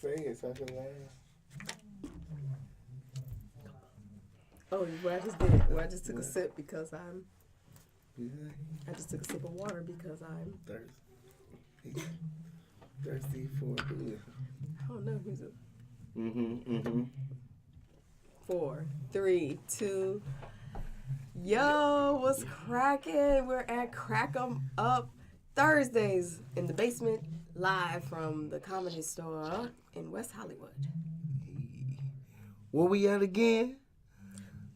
Say it so I can laugh. Oh, what I just did. Well, I just took a sip because I'm. Yeah. I just took a sip of water because I'm. Thirsty for who? I don't know who's a. Mm-hmm. 4, 3, 2. Yo, what's cracking? We're at Crack 'em Up Thursdays in the basement, live from the Comedy Store in West Hollywood. Where we at again?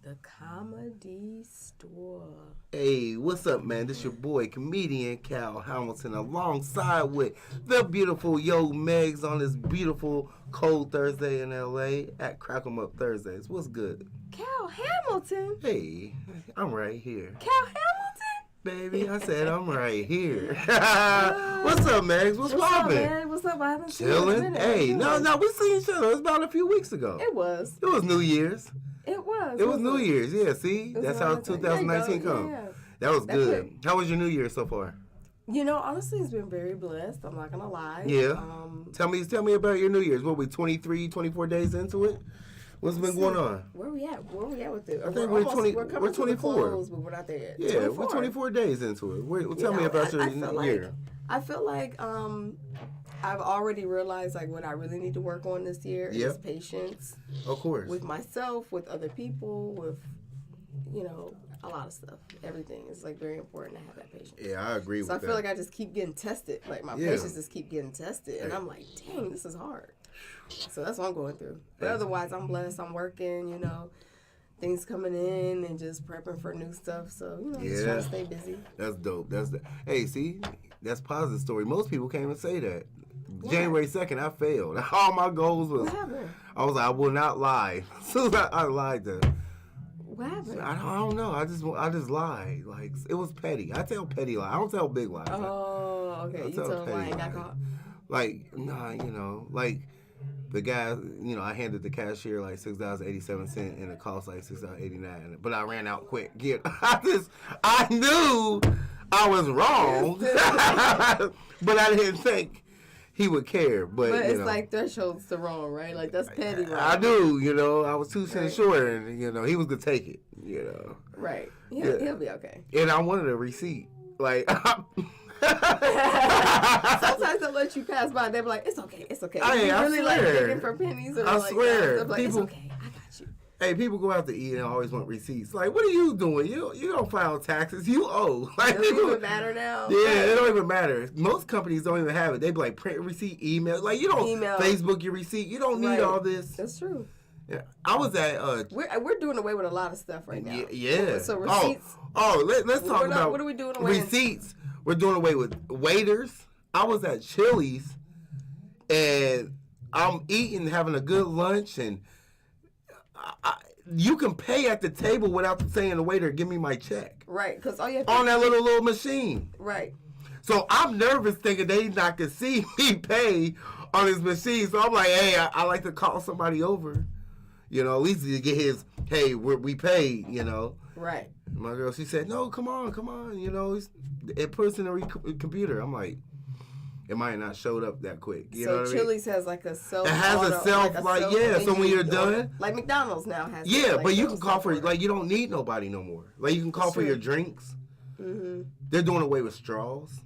The Comedy Store. Hey, what's up, man? This your boy, comedian Cal Hamilton, alongside with the beautiful Yo Megs on this beautiful cold Thursday in LA at Crack 'em Up Thursdays. What's good? Cal Hamilton? Hey, I'm right here. Cal Hamilton? Baby, I said I'm right here. What's up, Megs? What's poppin'? What's up, man? What's up? I haven't seen you in a Chilling? minute. Hey, no, we seen each other. It was about a few weeks ago. It was. It was New Year's. It was. It was New Year's, yeah, see? was That's how another thing. 2019 There you go, come. yeah. That was That's good. it. How was your New Year so far? You know, honestly, it's been very blessed. I'm not gonna lie. Yeah. Tell me about your New Year's. What, we 23, 24 days into it? What's been going on? Where we at? Where we at with it? I think we're coming we're to 24. The close, but we're not there yet. Yeah, 24. we're 24 days into it. Tell me about your year. I feel like I've already realized like what I really need to work on this year is patience. Of course. With myself, with other people, with a lot of stuff. Everything is like very important to have that patience. Yeah, I agree with that. So I feel like I just keep getting tested. Like my patience just keep getting tested, and I'm like, dang, this is hard. So that's what I'm going through. But otherwise, I'm blessed. I'm working. Things coming in and just prepping for new stuff. So just trying to stay busy. That's dope. Hey, see, that's a positive story. Most people can't even say that. What? January 2nd, I failed. All my goals was. What happened? I was like, I will not lie. As soon as I lied to. What happened? I don't know. I just lied. Like, it was petty. I tell petty lies. I don't tell big lies. Oh, okay. You told a lie and got caught. Like, like the guy, I handed the cashier like $6.87 and it cost like $6.89. But I ran out quick. I knew I was wrong, but I didn't think he would care. But it's like thresholds to wrong, right? Like that's petty wrong. I do, I was 2 cents short, and he was gonna take it, Right. He'll be okay. And I wanted a receipt, like. Sometimes they'll let you pass by. They'll be like, "It's okay, it's okay." Hey, I really swear. Like digging for pennies. Or I swear. they'll be like, it's okay, I got you. Hey, people go out to eat and always want receipts. Like, what are you doing? You don't file taxes. You owe. Like, Does it even matter now? Yeah, it don't even matter. Most companies don't even have it. They be like, print receipt, email. Like, you don't Facebook your receipt. You don't need all this. That's true. Yeah, I was at. We're doing away with a lot of stuff right now. Yeah. So receipts. Let's talk about what are we doing away receipts. We're doing away with waiters. I was at Chili's, and I'm eating, having a good lunch, and you can pay at the table without saying to the waiter, "Give me my check." Right, because all you have to on that little machine. Right. So I'm nervous thinking they not gonna see me pay on this machine. So I'm like, hey, I like to call somebody over. At least to get his, hey, we paid, Right. My girl, she said, no, come on. It puts in the computer. I'm like, it might not showed up that quick. You know what Chili's has like a self. It has a self, so when you're done. Like McDonald's now has. Yeah, but you can call for, you don't need nobody no more. Like, you can call for your drinks. Mm-hmm. They're doing away with straws.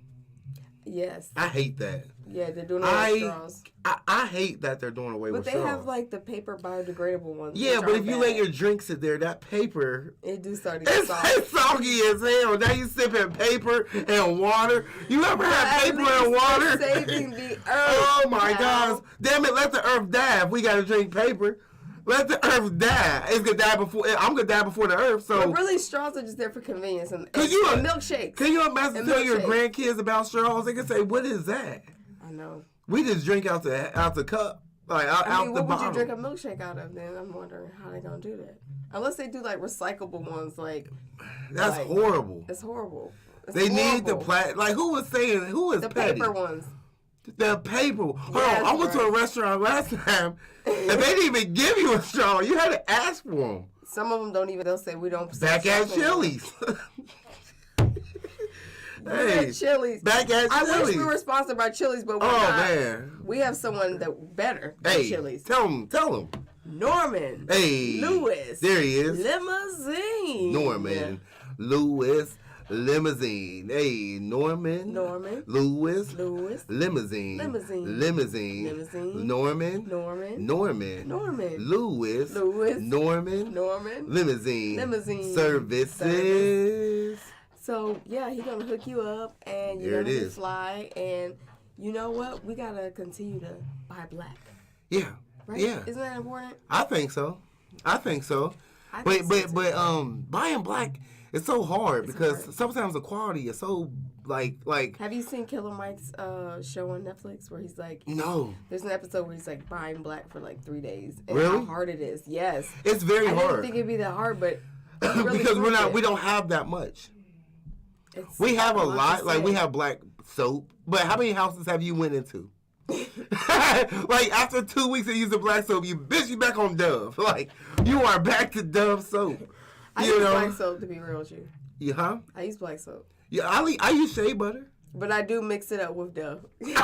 Yes. I hate that. Yeah, they're doing away with straws. I hate that they're doing away with straws. But they have like the paper biodegradable ones. Yeah, but if you let your drink sit there, that paper... It do start to get soggy. It's soggy as hell. Now you sipping paper and water. You ever had paper and water? Saving the earth. Oh my gosh. Damn it, let the earth die if we got to drink paper. Let the earth die. It's gonna die before. I'm gonna die before the earth. So but really, straws are just there for convenience and milkshakes. Can you imagine telling your grandkids about straws? They can say, "What is that?" I know. We just drink out the cup, like out the bottle. What would you drink a milkshake out of? Then I'm wondering how they gonna do that. Unless they do like recyclable ones, that's horrible. It's horrible. They need the plastic. Like who was petty? Paper ones. The paper. Hold on, I went to a restaurant last time, and they didn't even give you a straw. You had to ask for them. Some of them don't even. They'll say we don't. Back at Chili's. Hey, at Chili's. back at I wish Chili's. we were sponsored by Chili's, but we're Oh not. man. We have someone that better than Hey, Chili's. tell him. Norman. Hey, Lewis. There he is. Limousine. Norman, Lewis, Limousine. Hey, Norman, Lewis, Limousine, Norman, Lewis, Norman, Limousine, Services. So yeah, he gonna hook you up, and you're gonna be fly. And you know what? We gotta continue to buy black. Yeah. Right? Yeah. Isn't that important? I think so. But buying black is so hard because sometimes the quality is so like. Have you seen Killer Mike's show on Netflix where he's like? No. There's an episode where he's like buying black for like 3 days. And Really? How hard it is? Yes. It's very hard. I didn't think it'd be that hard, but really because we don't have that much. We have a lot. Like we have black soap, but how many houses have you went into? Like after 2 weeks of using black soap, you back on Dove. Like you are back to Dove soap. I use black soap to be real with you. Yeah, huh? I use black soap. Yeah, I use shea butter. But I do mix it up with Dove. Shout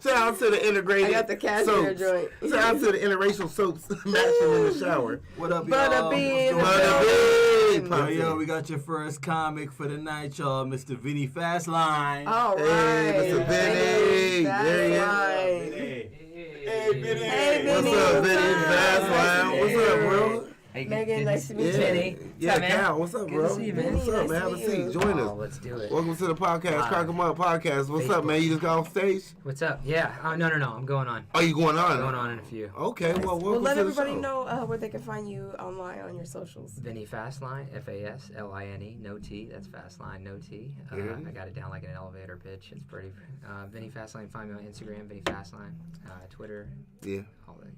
out to the integrated. I got the cashmere joint. Shout out to the interracial soaps matching in the shower. What up, y'all? Butterbean. Yo, we got your first comic for the night, y'all, Mr. Vinny Fastline. All right. Hey, Mr. Vinny. There he is. Hey, Vinny. Hey, Vinny. What's up, Vinny Fastline? What's up, bro? Hey, Megan, nice to meet you. Yeah, Cal, what's up, bro? Good to see you, man. What's up, man? Have a seat. Join us. Let's do it. Welcome to the podcast, Crack 'em Up Podcast. What's up, man? You just got on stage? What's up? Yeah. No. I'm going on. Oh, you going on? I'm going on in a few. Okay, well, welcome let to the everybody show. know where they can find you online on your socials. Vinny Fastline, Fastline, no T. That's Fastline, no T. I got it down like an elevator pitch. It's pretty. Vinny Fastline. Find me on Instagram, Vinny Fastline, Twitter. Yeah. All that,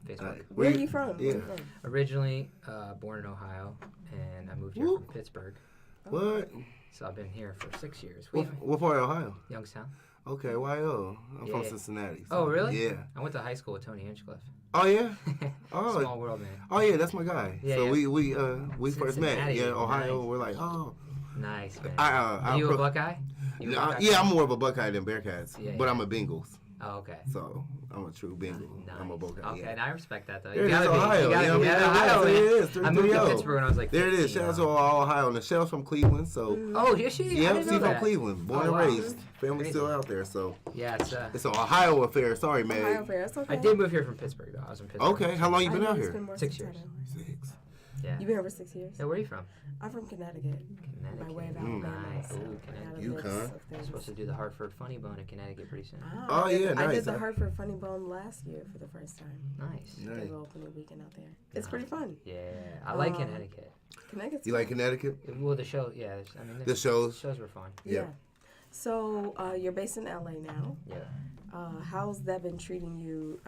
Facebook. Where are you from? Yeah. Originally born in Ohio, and I moved here from Pittsburgh. What? So I've been here for 6 years. What part of Ohio? Youngstown. Okay, YO. I'm from Yeah. Cincinnati. Oh, really? Yeah. I went to high school with Tony Hinchcliffe. Oh, yeah? Oh. Small world, man. Oh, yeah, that's my guy. Yeah, so yeah. we first met. Cincinnati, Yeah, Ohio. nice. We're like, oh. Nice, man. Are you a Buckeye? Yeah, I'm more of a Buckeye than Bearcats. Yeah, but yeah. I'm a Bengals. Oh, okay. So I'm a true Bengal. Nice. I'm a Buckeye. Okay, Yeah. and I respect that, though. There it is, Ohio. Ohio. There it is. I moved to 3-3-0. Pittsburgh when I was like 15. There it is. Shout out to all Ohio. And the shell's from Cleveland, so. Oh, is she? Yeah, I didn't she's know from that. Cleveland. Born Oh, and wow. raised. Family's Crazy. still out there, so. Yeah, It's an Ohio affair. Sorry, Ohio man. Fair, that's okay. I did move here from Pittsburgh, though. I was in Pittsburgh. Okay, how long you been I out know here? it's been more 6 since years. I know. 6. Yeah. You've been here for 6 years? Yeah, where are you from? I'm from Connecticut. Connecticut. My way of Alabama. Nice. so Ooh, I got a Connecticut. mix UConn. of I'm things. supposed to do the Hartford Funny Bone in Connecticut pretty soon. Oh, yeah, I nice. did the Hartford Funny Bone last year for the first time. Nice. They Nice. were opening weekend out there. It's pretty fun. Yeah, I like Um, Connecticut. Connecticut's You like fun. Connecticut? Well, the show, yeah. The shows? shows were fun. Yeah. So you're based in LA now. Yeah. How's that been treating you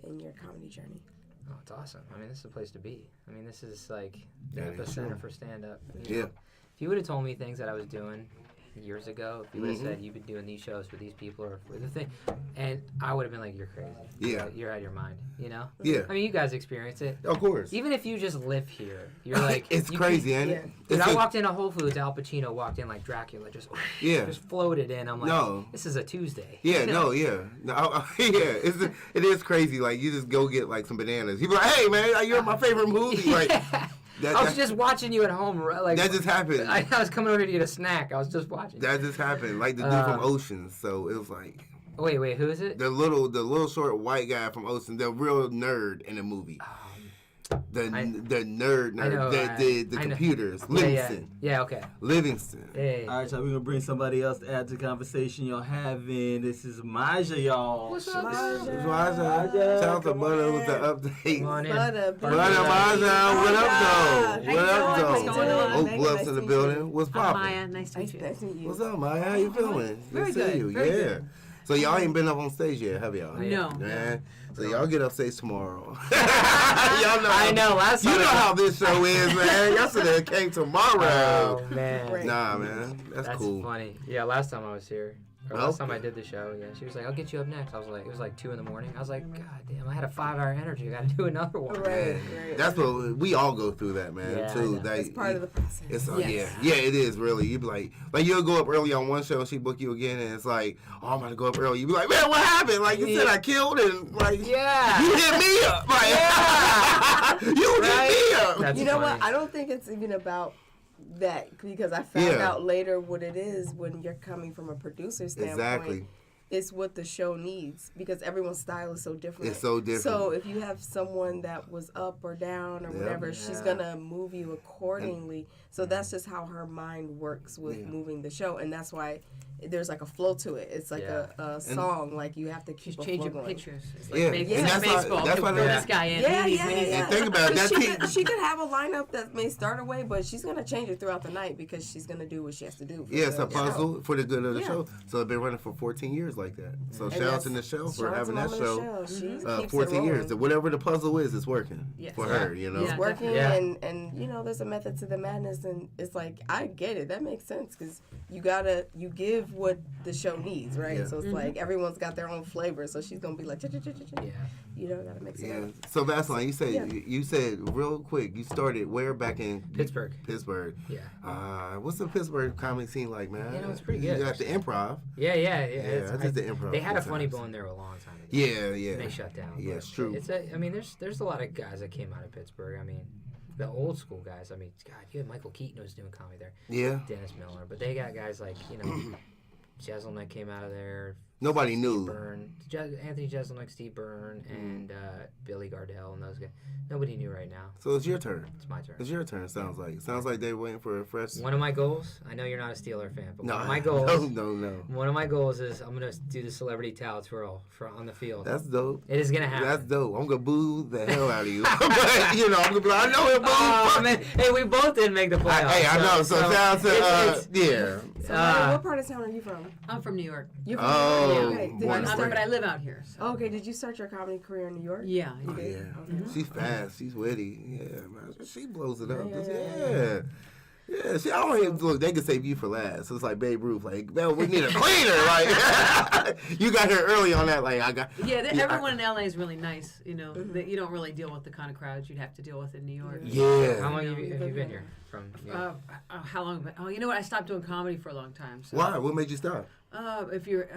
in your comedy journey? Oh, it's awesome. I mean, this is a place to be. I mean, this is like Yeah, the it's center true. for stand-up. Yeah. If you would have told me things that I was doing years ago, if you would have Mm-hmm. said you've been doing these shows for these people or for the thing, and I would have been like, you're crazy. Yeah. You're out of your mind, you know? Yeah. I mean, you guys experience it. Of course. Even if you just live here, you're like... It's you crazy, can- ain't yeah. it? Dude, It's I a- walked into Whole Foods, Al Pacino walked in like Dracula, just floated in. I'm like, No. this is a Tuesday. Yeah, You know? no, yeah. No, yeah, it is crazy. Like, you just go get, like, some bananas. You be like, hey, man, you're my favorite movie. Like, I was just watching you at home. Like that just happened. I was coming over to get a snack. I was just watching. That just happened. Like, the dude from Oceans. So, it was like... Wait, who is it? The little short white guy from Ocean, the real nerd in the movie. The nerd, I know, the I know. computers. Livingston. Yeah, okay. Livingston. Hey. All right, so we're going to bring somebody else to add to the conversation y'all having. This is Maja, y'all. What's up? Shout out to Butter with the update. Come on in. Butter, Butter, Maja, what up, though? How What up, you though? doing? What's going on? Oak Megan, Bluffs nice in the to meet building. you. What's I'm poppin'? Maya. Nice to meet you. Nice to meet you. What's up, Maya? How you feeling? Very Good to see good, you. very Yeah. good. So y'all ain't been up on stage yet, have y'all? No. Man. So y'all get up stage tomorrow. Y'all know. I know. Last You time know how this show is, man. Y'all should have came tomorrow. Oh man. Right. Nah, man. That's cool. funny. Yeah, last time I was here, Or last time I did the show, yeah, she was like, "I'll get you up next." I was like, it was like 2 a.m. I was like, "God damn, I had a 5-hour energy. I got to do another one." Right. That's what we all go through that, man. Yeah, too. It's part of the process. It's Yes. yeah, it is really. You be like you'll go up early on one show and she book you again, and it's like, oh, I'm gonna go up early. You be like, man, what happened? Like you said, I killed and like Yeah. you hit me up. Like you hit me up. That's You know funny. what? I don't think it's even about that because I found Yeah. out later what it is when you're coming from a producer standpoint. Exactly. It's what the show needs because everyone's style is so different. It's so different. So if you have someone that was up or down or whatever, she's gonna move you accordingly. So that's just how her mind works with moving the show, and that's why there's like a flow to it. It's like a song. Like you have to keep a changing flow going. pictures. It's like Yeah. baseball. And that's why- baseball. that's why Throw they- this guy in. Yeah, he needs yeah, me. yeah. And think about it, that She could have a lineup that may start her way, but she's gonna change it throughout the night because she's gonna do what she has to do. For Yeah, it's the a puzzle for the good of the Yeah. show. So it's been running for 14 years like that. So And shout out that's- to Michelle for shout out having to that Mama show. Michelle. She keeps it 14 years. rolling. Whatever the puzzle is, it's working Yes. for Yeah. her. You know. Yeah. It's working, Yeah. and you know, there's a method to the madness, and it's like I get it. That makes sense because you give what the show needs, right? Yeah. So it's like everyone's got their own flavor. So she's gonna be like, Yeah. you know, gotta mix it Yeah. up. So Vasline, Yeah. you said real quick. You started where back in Pittsburgh. Pittsburgh. Yeah. What's the Pittsburgh comedy scene like, man? You know, it's pretty good, You got the improv. Yeah. I did the improv They had a few funny times. bone there a long time ago. Yeah. They shut down. Yeah, but it's true. I mean, there's a lot of guys that came out of Pittsburgh. I mean, the old school guys. I mean, God, you had Michael Keaton who was doing comedy there. Yeah. Dennis Miller, but they got guys like Jeselnik came out of there. Nobody Steve knew. Byrne, Anthony Jeselnik, Steve Byrne, and Billy Gardell, and those guys. Nobody knew right now. So it's your turn. It's my turn. It's your turn. Sounds like they're waiting for a fresh. One of my goals. I know you're not a Steeler fan, but No, one of my goals. No. One of my goals is I'm gonna do the celebrity towel twirl on the field. That's dope. It is gonna happen. That's dope. I'm gonna boo the hell out of you. But, you know, I'm gonna be like, I know it, boo. Oh man, hey, we both didn't make the playoffs. Hey, I know. So shout out to it's- yeah. So what part of town are you from? I'm from New York. You're from Oh, New York? Okay. Did you wonderful. start? But I live out here. So. Okay. Did you start your comedy career in New York? Yeah. Oh, yeah. She's fast. She's witty. Yeah, man. She blows it up. Yeah. Yeah, I don't even look. They could save you for last. So it's like Babe Ruth. Like, man, we need a cleaner. Like, you got here early on that. Like, I got. Yeah, everyone in LA is really nice. You know, you don't really deal with the kind of crowds you'd have to deal with in New York. Yeah. How long have you been here from? New York? How long? Oh, you know what? I stopped doing comedy for a long time. So. Why? What made you stop? If you're,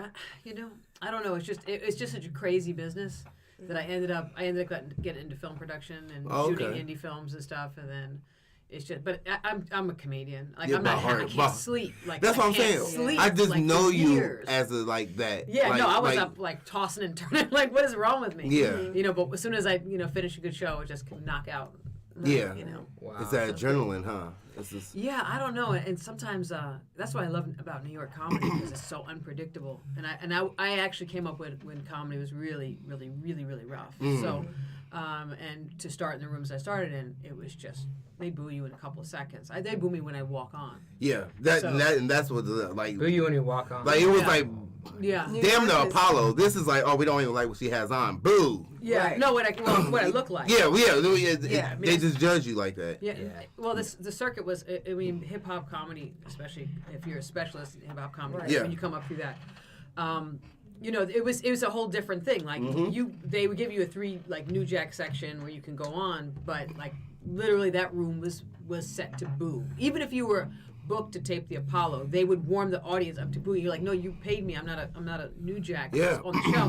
you know, I don't know. It's just such a crazy business that I ended up getting into film production and shooting indie films and stuff, and then. It's just, but I'm a comedian. Like Yeah, I'm not, by heart. I can't sleep. Like That's what I'm can't saying. Sleep, I just like, know for you years. as a like that. Yeah, like, no, I was like, up like tossing and turning. Like, what is wrong with me? Yeah. You know, but as soon as I finish a good show, it just can knock out. Yeah. You know. Wow. It's that adrenaline, huh? It's just. Yeah, I don't know, and sometimes that's what I love about New York comedy because it's so unpredictable. And I actually came up with when comedy was really, really, really, really rough. So, and to start in the rooms I started in, it was just they boo you in a couple of seconds. They boo me when I walk on. Yeah, and that's what the, like. Boo you when you walk on. Like it was Yeah. like. Yeah. Damn the York is- Apollo. This is like, oh, we don't even like what she has on. Boo. Yeah. Right. No, what I look like. Yeah. Yeah. They just judge you like that. Yeah. Well, the circuit was, I mean, hip hop comedy, especially if you're a specialist in hip hop comedy, Right. Yeah. when you come up through that, you know, it was a whole different thing. Like they would give you a 3 like New Jack section where you can go on, but like literally that room was set to boo. Even if you were booked to tape the Apollo, they would warm the audience up to boo. You're like, no, you paid me. I'm not a New Jack Yeah. on the show.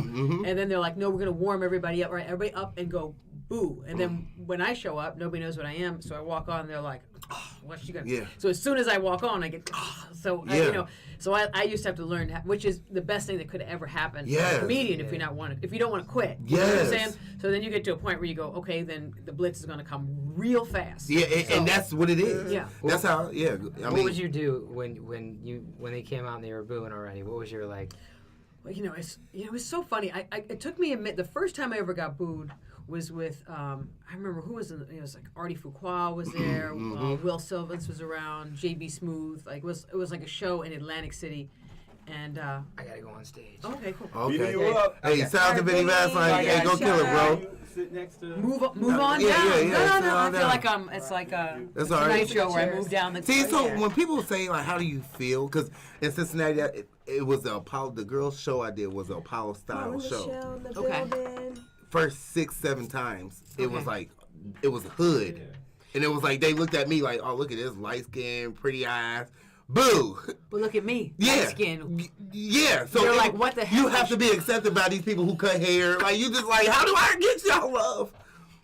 And then they're like, no, we're gonna warm everybody up, right? Everybody up and go boo. And then when I show up, nobody knows what I am, so I walk on. They're like, oh, what's she gonna? Yeah. So as soon as I walk on, I get so Yeah. you know. So I used to have to learn, which is the best thing that could ever happen as Yes. a comedian if you don't want to quit. You know what I'm Yes. saying? So then you get to a point where you go, okay, then the blitz is going to come real fast. Yeah, and that's what it is. Yeah. That's how. Yeah. I What mean, would you do when they came out and they were booing already? What was your like? Well, it was so funny. It took me a minute. The first time I ever got booed was with I remember who was in. It was like Artie Fuqua was there. Will Sylvans was around. JB Smooth. Like it was like a show in Atlantic City, and I gotta go on stage. okay, cool. Okay. Beating you up. Hey, shout out to Vinny Vasline. Hey, go kill it, bro. sit next to. Move on Yeah, down. yeah, No, sit no. I on feel down. like it's like a That's all right. Tonight Show where I move down the. See, so Yeah. when people say like, "How do you feel?" Because in Cincinnati, it was the Apollo. The girls' show I did was an Apollo style Calling show. Michelle in the Okay. building. First 6-7 times, it was Okay. like, it was hood, and it was like they looked at me like, "Oh, look at this light skin, pretty eyes." Boo! But look at me, Yeah. light skin. Yeah. So They're it- like, what the heck? You have to be accepted by these people who cut hair. Like you just like, how do I get y'all love?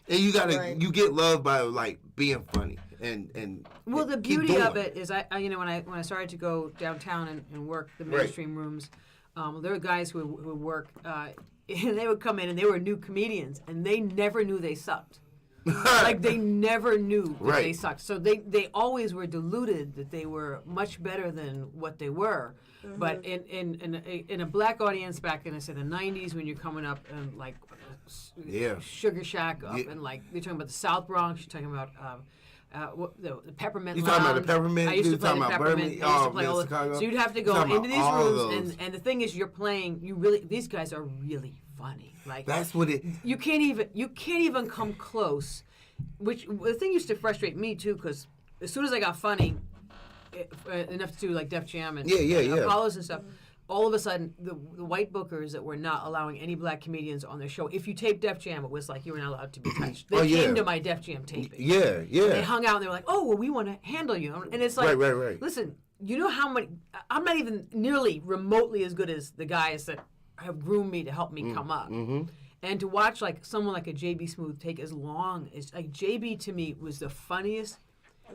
And you gotta, Right. you get love by like being funny and. Well, the keep beauty of doing it is, I when I started to go downtown and work the mainstream rooms, there were guys who would work, and they would come in and they were new comedians, and they never knew they sucked. Like they never knew that they Right. sucked. So they always were deluded that they were much better than what they were. But in a black audience back in, say, the 90s, when you're coming up and like Yeah. Sugar Shack up Yeah. and like you're talking about the South Bronx, you're talking about the Peppermint You talking about the Lounge. Peppermint? I used You to play talking the about Peppermint. Birmingham? I used to Oh, play man, all the, Chicago. so you'd have to You go talking into about these all rooms, those. and the thing is, you're playing. These guys are really funny. Like That's what it. you can't even come close. Which the thing used to frustrate me too, because as soon as I got funny enough to do like Def Jam and Yeah. Apollos and stuff, all of a sudden the white bookers that were not allowing any black comedians on their show. If you taped Def Jam, it was like you were not allowed to be touched. They came to my Def Jam taping. Yeah. They hung out and they were like, "Oh, well, we want to handle you," and it's like, Right. listen, you know how many? I'm not even nearly remotely as good as the guys that have groomed me to help me come up. And to watch like someone like a JB Smooth take as long as like JB to me was the funniest.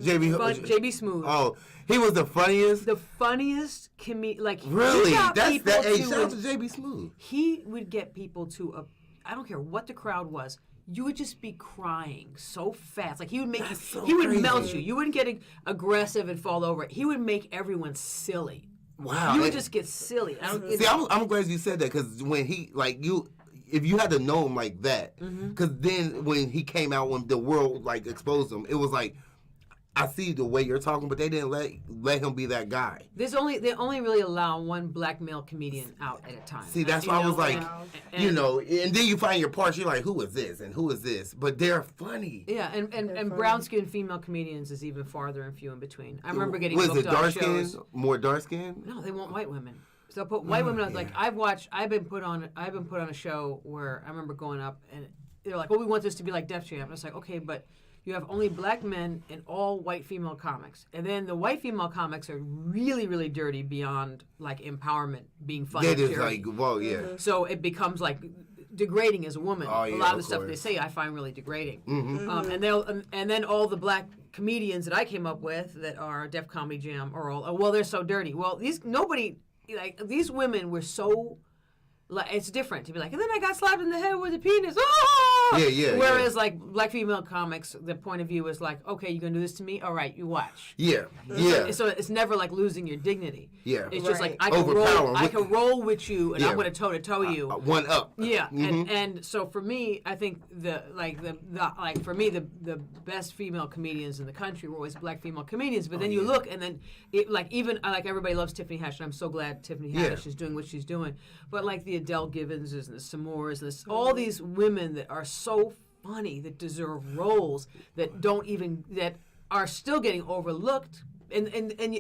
JB Smooth. Oh, he was the funniest. The funniest like Really? he got That's people that. Hey, to shout out to JB Smooth. he would get people to I don't care what the crowd was. You would just be crying so fast. Like he would make That's so he would crazy. melt you. You wouldn't get aggressive and fall over. He would make everyone silly. Wow. You would and- just get silly. See, I'm glad you said that because when he like you. If you had to know him like that, because then when he came out, when the world like exposed him, it was like, I see the way you're talking, but they didn't let him be that guy. they only really allow one black male comedian out at a time. See, that's You why I know, was like, and- you know, and then you find your parts, you're like, who is this and who is this? But they're funny. Yeah, and brown skinned female comedians is even farther and few in between. I remember getting Was booked it on dark shows. skin? More dark skin? No, they want white women. So put white women on. Like I've been put on a show where I remember going up and they're like, well, we want this to be like Def Jam. And it's like, okay, but you have only black men and all white female comics, and then the white female comics are really, really dirty beyond like empowerment, being funny. They just dirty. like, well, yeah. So it becomes like degrading as a woman. Oh, A yeah, lot of the of stuff they course. say I find really degrading. Mm-hmm. And then all the black comedians that I came up with that are Def Comedy Jam are all, oh, well, they're so dirty. Well, these women were so. Like, it's different to be like, and then I got slapped in the head with a penis. Oh! Yeah. Whereas like black female comics, the point of view is like, okay, you're gonna do this to me. All right, you watch. Yeah. So it's never like losing your dignity. Yeah. It's just like Right. I Overpowering. can roll with you, and Yeah. I'm gonna toe to toe you. One up. Yeah, Mhm. and so for me, I think the best female comedians in the country were always black female comedians. But then you look, and then even everybody loves Tiffany Haddish, and I'm so glad Tiffany Haddish is doing what she's doing. But like the Adele Givenses and the Samores, and all these women that are so funny that deserve roles that are still getting overlooked. And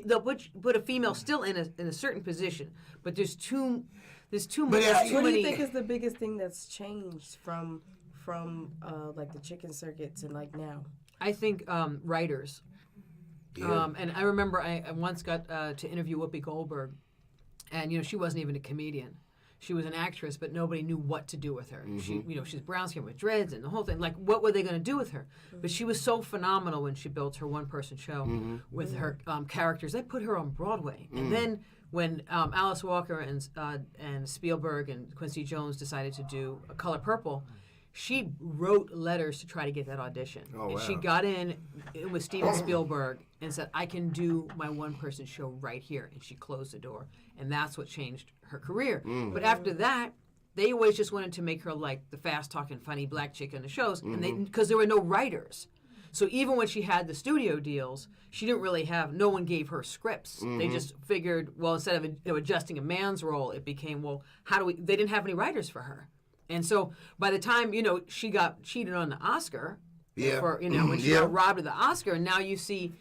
they'll put a female still in a certain position, but there's too But much. What do you think is the biggest thing that's changed from like the chicken circuits and like now? I think writers. Yeah. And I remember I once got to interview Whoopi Goldberg, and she wasn't even a comedian. She was an actress, but nobody knew what to do with her. She, she's brown skin with dreads and the whole thing. Like, what were they going to do with her? But she was so phenomenal when she built her one-person show with her characters. They put her on Broadway, and then when Alice Walker and Spielberg and Quincy Jones decided to do A Color Purple, she wrote letters to try to get that audition. Oh, and she wow. got in with Steven Spielberg and said, I can do my one-person show right here. And she closed the door. And that's what changed her career. But after that, they always just wanted to make her like the fast-talking, funny black chick in the shows, and because there were no writers. So even when she had the studio deals, she didn't really have, no one gave her scripts. They just figured, well, instead of adjusting a man's role, it became, well, they didn't have any writers for her. And so by the time, she got cheated on the Oscar, Yeah. for, when she Yeah. got robbed of the Oscar, and now you see,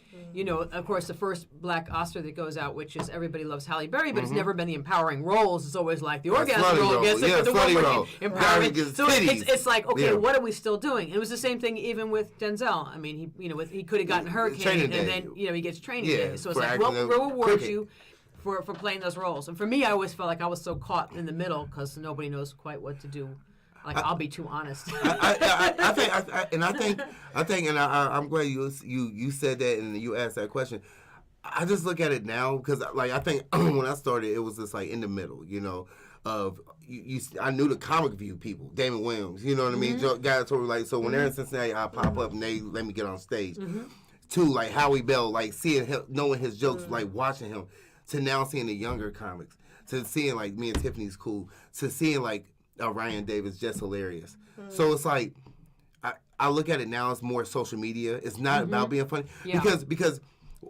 of course, the first black Oscar that goes out, which is Everybody Loves Halle Berry, but it's never been the empowering roles. It's always like the orgasm slutty role role. gets it, Yeah, but the slutty one where role. you Guy empowerment. gets So titties. it's like, okay, Yeah. what are we still doing? It was the same thing even with Denzel. I mean, he could have gotten Hurricane, Training and Day. then he gets Training Yeah, Day. So it's for like, acting we'll the reward cricket. you for playing those roles. And for me, I always felt like I was so caught in the middle because nobody knows quite what to do. Like, I'll be too honest. I think, and I'm glad you said that and you asked that question. I just look at it now because, like, I think when I started, it was just like in the middle, of I knew the comic view people, Damon Williams, you know what I mean? Guys who were like, so when they're in Cincinnati, I pop up and they let me get on stage. To like Howie Bell, like seeing him, knowing his jokes, like watching him, to now seeing the younger comics, to seeing like me and Tiffany's cool, to seeing like Ryan Davis just hilarious. So it's like I look at it now as more social media. It's not about being funny because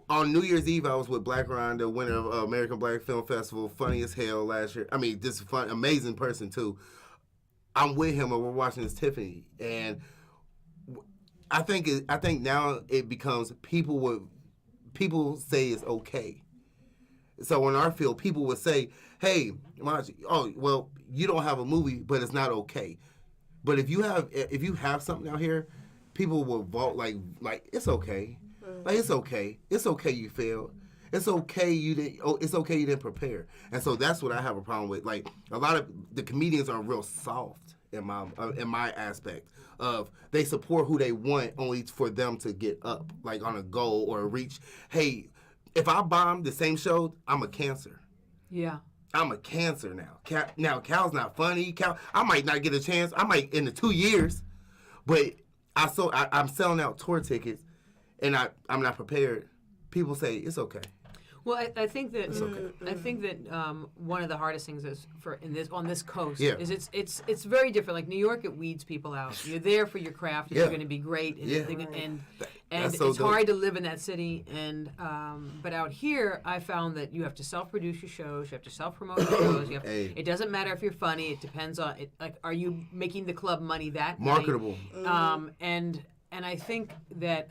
on New Year's Eve I was with Black Ryan, the winner of American Black Film Festival, funny as hell last year. I mean, this fun, amazing person too. I'm with him and we're watching this Tiffany, and I think now it becomes people say it's okay. So in our field, people would say, "Hey, Maji, oh well, you don't have a movie, but it's not okay." But if you have something out here, people will vote like it's okay, like it's okay you failed, it's okay you didn't prepare, and so that's what I have a problem with. Like a lot of the comedians are real soft in my aspect of they support who they want only for them to get up like on a goal or a reach. Hey, if I bomb the same show, I'm a cancer. Yeah. I'm a cancer now. Now, Cal's not funny. I might not get a chance. I might in the 2 years, but I'm selling out tour tickets, and I'm not prepared. People say it's okay. Well, I think that one of the hardest things is on this coast is it's very different. Like New York, it weeds people out. You're there for your craft, and you're going to be great, and That's so it's dope. hard to live in that city. And but out here, I found that you have to self-produce your shows, you have to self-promote your shows. It doesn't matter if you're funny. It depends on it. Like, are you making the club money that Marketable. night? And I think that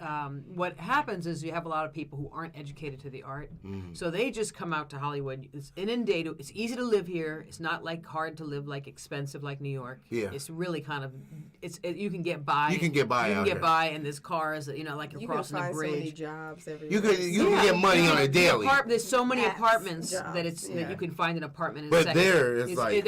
what happens is you have a lot of people who aren't educated to the art, so they just come out to Hollywood. It's inundated. It's easy to live here. It's not like hard to live, like expensive like New York. Yeah. It's really kind of you can get by. You can get by. You can out get here. by, and there's cars that like you're You can crossing a find so many bridge. jobs everywhere. You can get money on a daily. There's so many Apps, apartments jobs, that you can find an apartment in But a second. there, it's like-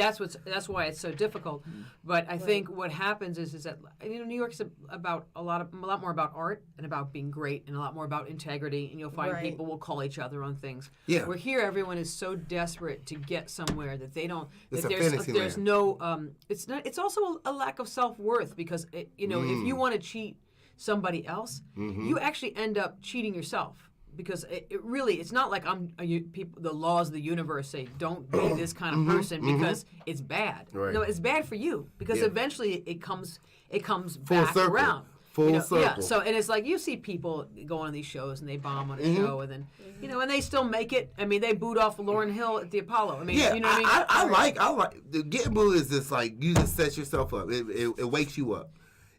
that's why it's so difficult. But I think what happens is that New York's about a lot more about art and about being great and a lot more about integrity, and you'll find Right. people will call each other on things. Yeah. Where here everyone is so desperate to get somewhere that they don't. It's that a there's fantasy there's land. no. It's not. It's also a lack of self-worth because if you want to cheat somebody else, you actually end up cheating yourself. Because it really, it's not like the laws of the universe say don't be this kind of person because it's bad. Right. No, it's bad for you because Yeah. eventually it comes Full back circle. around. Full Yeah. circle. So and it's like you see people go on these shows and they bomb on a show and then and they still make it. I mean, they booed off Lauryn Hill at the Apollo. I mean, Yeah, you know what I mean? I like the getting booed is just like you just set yourself up. It wakes you up.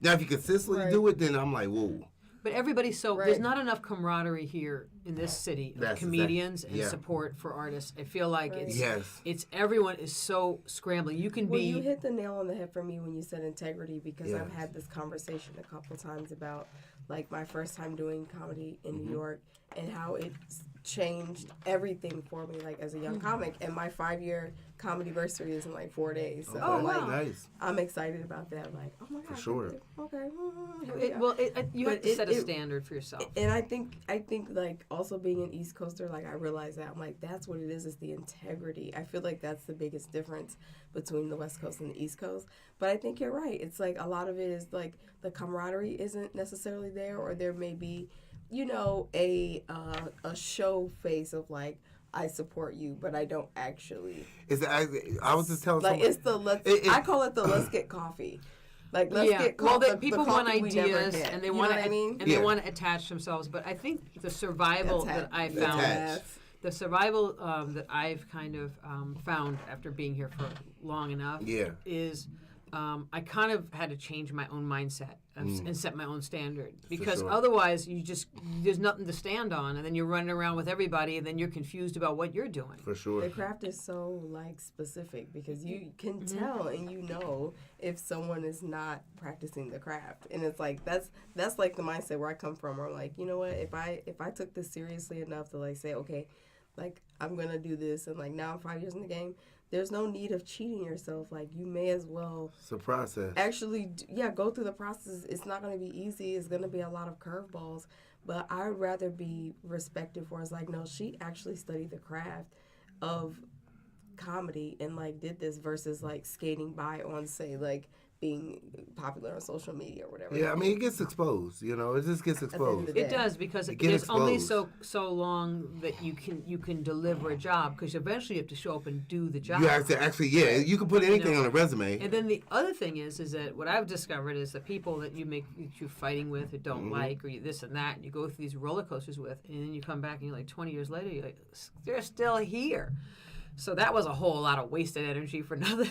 Now, if you consistently Right. do it, then I'm like, whoa. But everybody's so Right. there's not enough camaraderie here in this city of That's comedians exactly- and yeah. support for artists. I feel like Right. it's everyone is so scrambling. You can Well, be you hit the nail on the head for me when you said integrity because Yes. I've had this conversation a couple times about like my first time doing comedy in New York and how it changed everything for me like as a young comic, and my 5-year comedy versary is in like 4 days. So Oh, like wow. Nice. I'm excited about that. Like, oh my god, sure. Okay, here we go. you But have to set a standard for yourself. And I think like also being an East Coaster, like I realize that I'm like that's what it is the integrity. I feel like that's the biggest difference between the West Coast and the East Coast. But I think you're right. It's like a lot of it is like the camaraderie isn't necessarily there, or there may be, a show face of like I support you, but I don't actually. I was just telling Like someone, it's I call it the let's get coffee. Like let's get well, coffee. people want ideas and they you want know what I mean? and Yeah. they want to attach themselves. But I think the survival that I found, Attach. the survival that I've kind of found after being here for long enough, Yeah. is I kind of had to change my own mindset and set my own standard, because sure. otherwise there's nothing to stand on, and then you're running around with everybody, and then you're confused about what you're doing. For sure. The craft is so like specific because you can tell and you know if someone is not practicing the craft, and it's like that's like the mindset where I come from. Where I'm like, you know what, if I took this seriously enough to like say, okay, like I'm gonna do this, and like now I'm 5 years in the game. There's no need of cheating yourself. Like, you may as well... It's a process. Actually, go through the process. It's not going to be easy. It's going to be a lot of curveballs. But I'd rather be respected for it's like, no, she actually studied the craft of comedy and, like, did this versus, like, skating by on, say, like, being popular on social media or whatever. Yeah, I mean, it gets exposed, you know. It just gets exposed. It does, because there's only so long that you can deliver a job, because eventually you have to show up and do the job. You have to actually, you can put anything on a resume. And then the other thing is that what I've discovered is the people that you're fighting with or don't like, or you this and that, and you go through these roller coasters with, and then you come back and you're like 20 years later, you're like, they're still here. So that was a whole lot of wasted energy for nothing.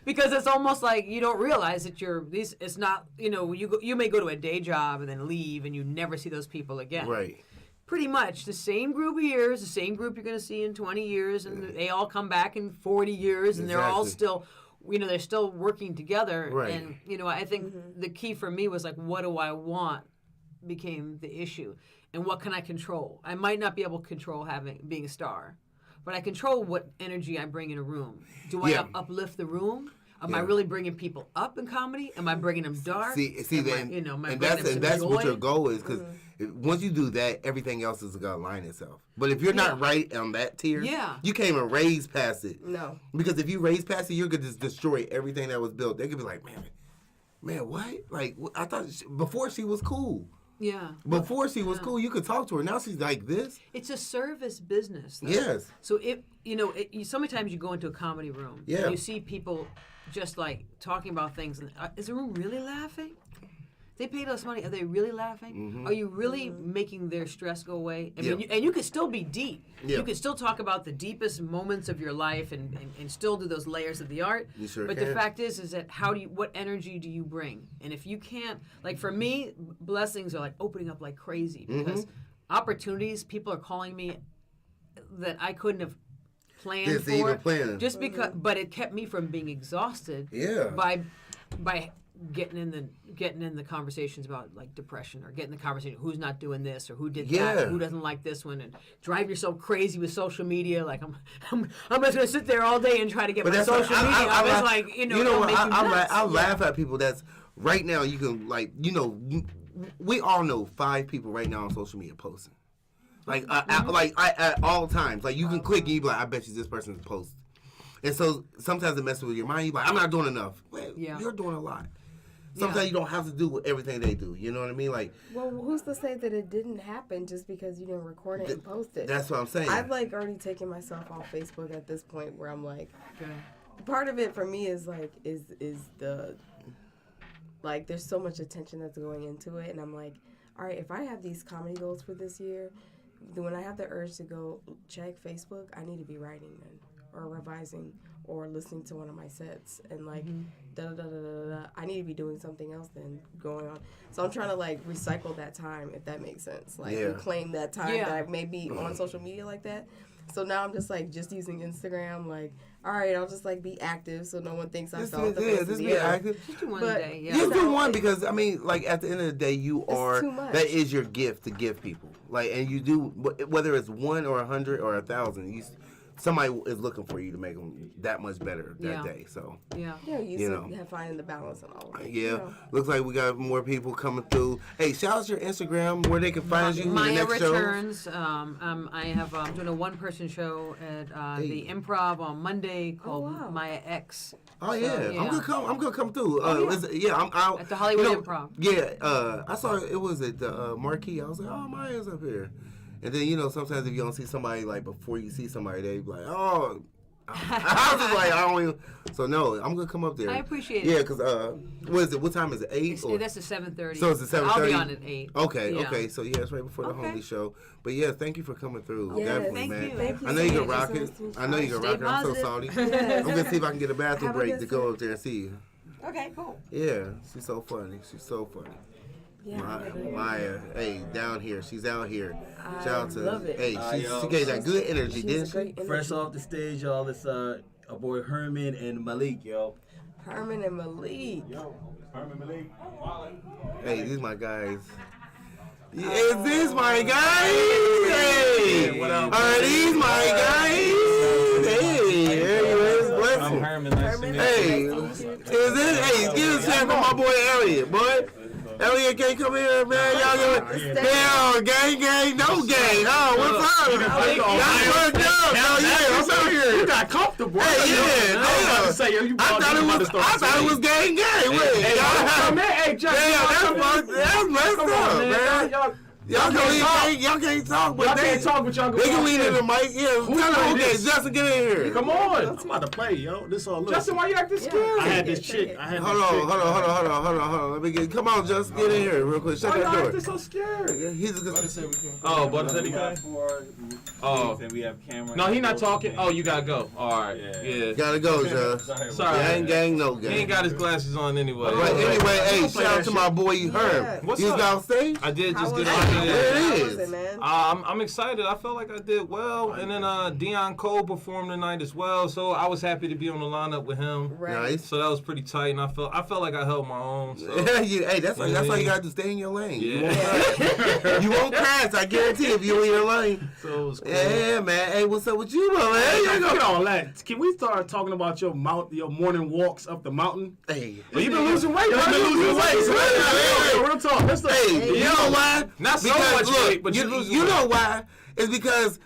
Because it's almost like you don't realize that it's not, you may go to a day job and then leave and you never see those people again. Right. Pretty much the same group of years, the same group you're going to see in 20 years, and they all come back in 40 years, and they're all still, they're still working together. Right. And, I think the key for me was like, what do I want became the issue. And what can I control? I might not be able to control being a star. But I control what energy I bring in a room. Do I uplift the room? Am I really bringing people up in comedy? Am I bringing them dark? And that's what your goal is, because once you do that, everything else is going to align itself. But if you're not right on that tier, you can't even raise past it. No. Because if you raise past it, you're going to just destroy everything that was built. They could be like, man, what? Like, I thought before she was cool. Yeah. Before she was cool, you could talk to her. Now she's like this. It's a service business, though. Yes. So so many times you go into a comedy room and you see people just like talking about things. And, is the room really laughing? They paid us money. Are they really laughing? Mm-hmm. Are you really making their stress go away? I mean, and you could still be deep. You could still talk about the deepest moments of your life and still do those layers of the art. You sure but can. the fact is that what energy do you bring? And if you can't, like for me, blessings are like opening up like crazy, because opportunities, people are calling me that I couldn't have planned for. Just because, but it kept me from being exhausted. Yeah. By getting in the conversations about like depression, or getting the conversation who's not doing this or who did that, who doesn't like this one, and drive yourself crazy with social media. Like I'm just gonna sit there all day and try to get my social media. I was like, I laugh at people that's right now. You can we all know 5 people right now on social media posting, at all times. Like you can click and you be like, I bet you this person's posting. And so sometimes it messes with your mind. You're like, I'm not doing enough. Well, you're doing a lot. Sometimes you don't have to do everything they do. You know what I mean? Like, well, who's to say that it didn't happen just because you didn't record it and post it? That's what I'm saying. I've like already taken myself off Facebook at this point where I'm like, part of it for me is like is the like there's so much attention that's going into it, and I'm like, all right, if I have these comedy goals for this year, then when I have the urge to go check Facebook, I need to be writing then, or revising, or listening to one of my sets, and like I need to be doing something else than going on. So I'm trying to like recycle that time, if that makes sense. Like reclaim that time that I may be on social media like that. So now I'm just using Instagram. Like, all right, I'll just like be active so no one thinks I fell off the face of the earth. Active. Just do one day. Yeah. Just do one, because I mean, like at the end of the day, that is your gift to give people. Like, and you do, whether it's 1 or 100 or 1,000. Somebody is looking for you to make them that much better that day. So you have finding the balance and all of it. Looks like we got more people coming through. Hey, shout out to your Instagram where they can find you. Maya next Returns. I'm doing a one-person show at the Improv on Monday called Maya X. Oh yeah. I'm gonna come through. I'm out at the Hollywood Improv. Yeah, I saw it was at the Marquee. I was like, oh, Maya's up here. And then, sometimes if you don't see somebody, like, before you see somebody, they be like, oh, I was just like, I don't even. So no, I'm gonna come up there. I appreciate Yeah, it. because what is it? What time is it? 8? Or? That's at 7:30. So it's at 7:30? I'll be on at 8. Okay, Yeah. okay. So yeah, it's right before the Okay. Homely show. But yeah, thank you for coming through. Yes, Definitely, thank man. you. Thank you I know you so can much. rock it. I know you can Stay rock it. I'm so positive. salty. Yes. I'm gonna see if I can get a bathroom Have a break good to go sleep. up there and see you. Okay, cool. Yeah, she's so funny. She's so funny. Yeah, Maya, hey, down here. She's out here. I Shout out to love it. Hey, Yo. she gave that good energy, She's didn't a she? great Fresh energy. off the stage, y'all. It's our boy Herman and Malik, yo. Herman and Malik. Yo, Herman, Malik. Hey, these my guys. Is this my guys? Hey, what up? Are these my guys? Hey, there you is. Bless I'm him. Herman. Nice to meet you. Hey, is this? Hey, give a shout for my boy Elliot, boy. Elliot can't come here, man. Y'all get hell, gang, no gang. Oh, what's up? Y'all worked up. Oh yeah, I'm out here. You got comfortable. Hey, yeah, I was about damn. to say, yo, you I thought it was gang. Wait, Hey, y'all come here. Hey, Justin. that's messed up, man. Y'all can't talk, but Y'all they can't talk, but y'all They can lean in the mic. Yeah, tell them, okay, this? Justin, get in here. Come on. I'm about to play, yo. This all look. Justin, why you acting scared? I had this chick. Hold on. Let me get. Come on, Justin, get in here real quick. Shut Why that y'all door. acting so scared? He's a good. Oh, Butter said he got. Oh. And we have camera. No, he not talking. Oh, you gotta go. All right. Yeah. Gotta go, Justin. Sorry. Gang, no He gang. ain't got his glasses on anyway. But anyway, hey, Don't play shout out that to shit. my boy Herb. Yeah. What's He's up? on stage. I did How just was get it? on There there. it How is. was it, man? I'm excited. I felt like I did well, and then Deion Cole performed tonight as well. So I was happy to be on the lineup with him. Right. Nice. So that was pretty tight, and I felt like I held my own. So. Hey, that's why you gotta do. Stay in your lane. Yeah. You won't pass. I guarantee if you're in your lane. So it was cool. Yeah, man. Hey, what's up with you, bro? Hey, Man, look at all that. Can we start talking about your morning walks up the mountain? Hey. Well, you been losing weight. I've been losing weight. So real talk. Let's talk. Hey, you know why? Not so Because, much look, weight, but you you're losing You weight. know why? It's because